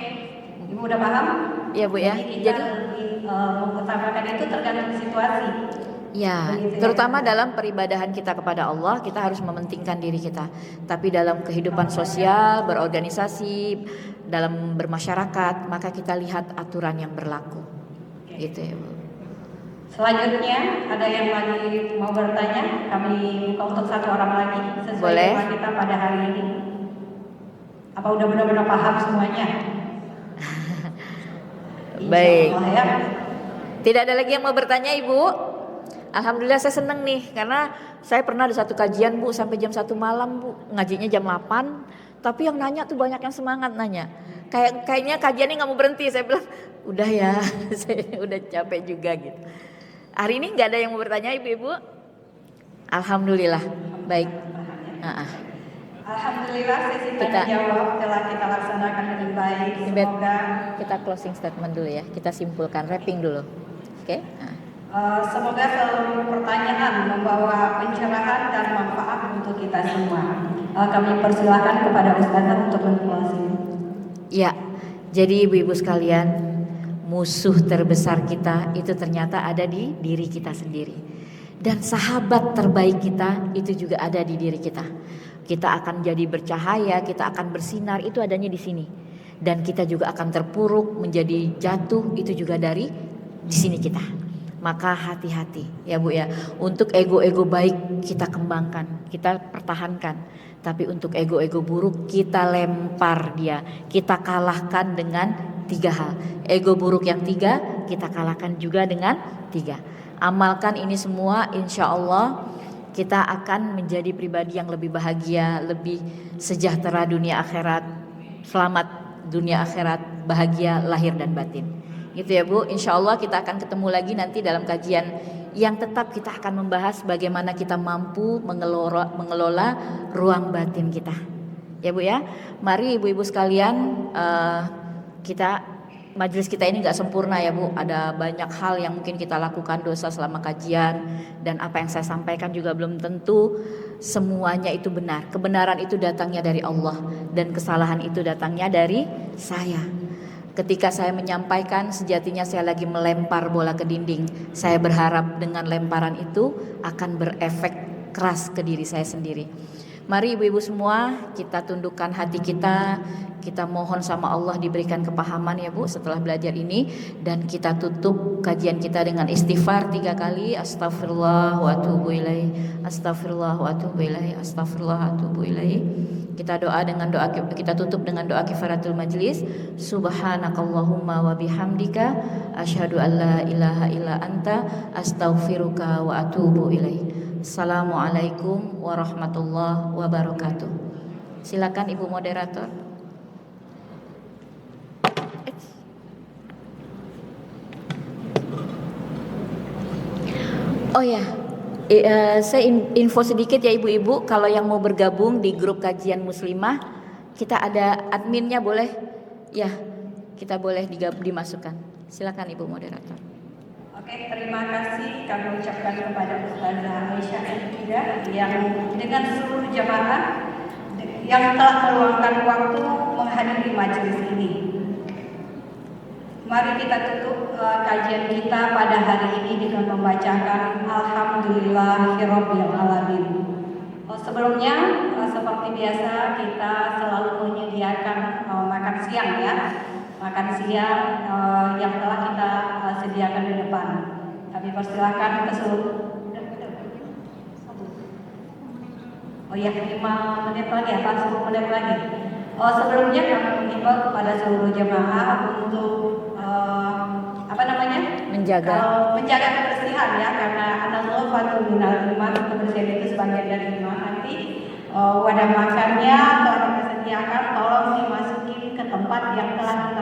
Ibu udah paham? Ya Bu ya. Jadi kita Jadi mengutamakan itu tergantung situasi. ya, Begitu ya. terutama dalam peribadahan kita kepada Allah, kita harus mementingkan diri kita. Tapi dalam kehidupan sosial, berorganisasi, dalam bermasyarakat, maka kita lihat aturan yang berlaku. Gitu ya Bu. Selanjutnya ada yang lagi mau bertanya, kami buka untuk satu orang lagi sesuai Boleh. tema kita pada hari ini. Apa udah benar-benar paham semuanya? Baik. Insyaallah ya. Tidak ada lagi yang mau bertanya Ibu? Alhamdulillah saya senang nih karena saya pernah ada satu kajian Bu sampai jam 1 malam Bu, ngajinya jam 8. Tapi yang nanya tuh banyak yang semangat nanya. Kayaknya kajiannya nggak mau berhenti. Saya bilang udah ya, saya udah capek juga gitu. Hari ini nggak ada yang mau bertanya Ibu-ibu? Alhamdulillah, baik. Alhamdulillah sesi Kita- tanya jawab telah kita laksanakan dengan baik. Ibet. Semoga Kita closing statement dulu ya. Kita simpulkan, wrapping dulu. Oke? semoga seluruh pertanyaan membawa pencerahan dan manfaat untuk kita semua. Kami persilahkan kepada Ustazah untuk men-closing. Ya, jadi ibu-ibu sekalian, musuh terbesar kita itu ternyata ada di diri kita sendiri. Dan sahabat terbaik kita itu juga ada di diri kita. Kita akan jadi bercahaya, kita akan bersinar, itu adanya di sini. Dan kita juga akan terpuruk, menjadi jatuh, itu juga dari di sini kita. Maka hati-hati ya Bu ya. Untuk ego-ego baik kita kembangkan, kita pertahankan. Tapi untuk ego-ego buruk kita lempar dia. Kita kalahkan dengan 3 hal. Ego buruk yang 3 kita kalahkan juga dengan 3. Amalkan ini semua, insya Allah kita akan menjadi pribadi yang lebih bahagia, lebih sejahtera dunia akhirat. Selamat dunia akhirat, bahagia lahir dan batin. Gitu ya Bu, insya Allah kita akan ketemu lagi nanti dalam kajian yang tetap kita akan membahas bagaimana kita mampu mengelola ruang batin kita. Ya Bu ya, mari ibu-ibu sekalian, majelis kita ini gak sempurna ya Bu. Ada banyak hal yang mungkin kita lakukan dosa selama kajian. Dan apa yang saya sampaikan juga belum tentu semuanya itu benar. Kebenaran itu datangnya dari Allah. Dan kesalahan itu datangnya dari saya. Ketika saya menyampaikan, sejatinya saya lagi melempar bola ke dinding. Saya berharap dengan lemparan itu akan berefek keras ke diri saya sendiri. Mari ibu-ibu semua, kita tundukkan hati kita mohon sama Allah diberikan kepahaman ya Bu setelah belajar ini, dan kita tutup kajian kita dengan istighfar 3 kali. Astagfirullah wa atubu ilaih, astagfirullah wa atubu ilaih, astagfirullah wa atubu ilaih. Kita tutup dengan doa kifaratul majlis. Subhanakallahumma wa bihamdika asyhadu an la ilaha illa anta astaghfiruka wa atubu ilaih. Assalamualaikum warahmatullahi wabarakatuh. Silakan Ibu moderator. Oh ya, saya info sedikit ya ibu-ibu, kalau yang mau bergabung di grup kajian muslimah, kita ada adminnya boleh, ya kita boleh dimasukkan. Silakan Ibu moderator. Oke, terima kasih kami ucapkan kepada Ustazah Aisyah Elvira yang dengan seluruh jamaah yang telah meluangkan waktu menghadiri majelis ini. Mari kita tutup kajian kita pada hari ini dengan membacakan Alhamdulillahirabbil alamin. Sebelumnya seperti biasa kita selalu menyediakan makan siang ya. Makan siang yang telah kita sediakan di depan. Kami persilakan ke seluruh. Oh ya, 5 menit lagi apa 10 menit lagi. Sebelumnya kami mengimbau kepada seluruh jemaah untuk menjaga kebersihan ya, karena an-nadhafatu minal iman, kebersihan itu sebagian dari iman. Nanti wadah makannya telah kita sediakan, tolong dimasukin ke tempat yang telah kita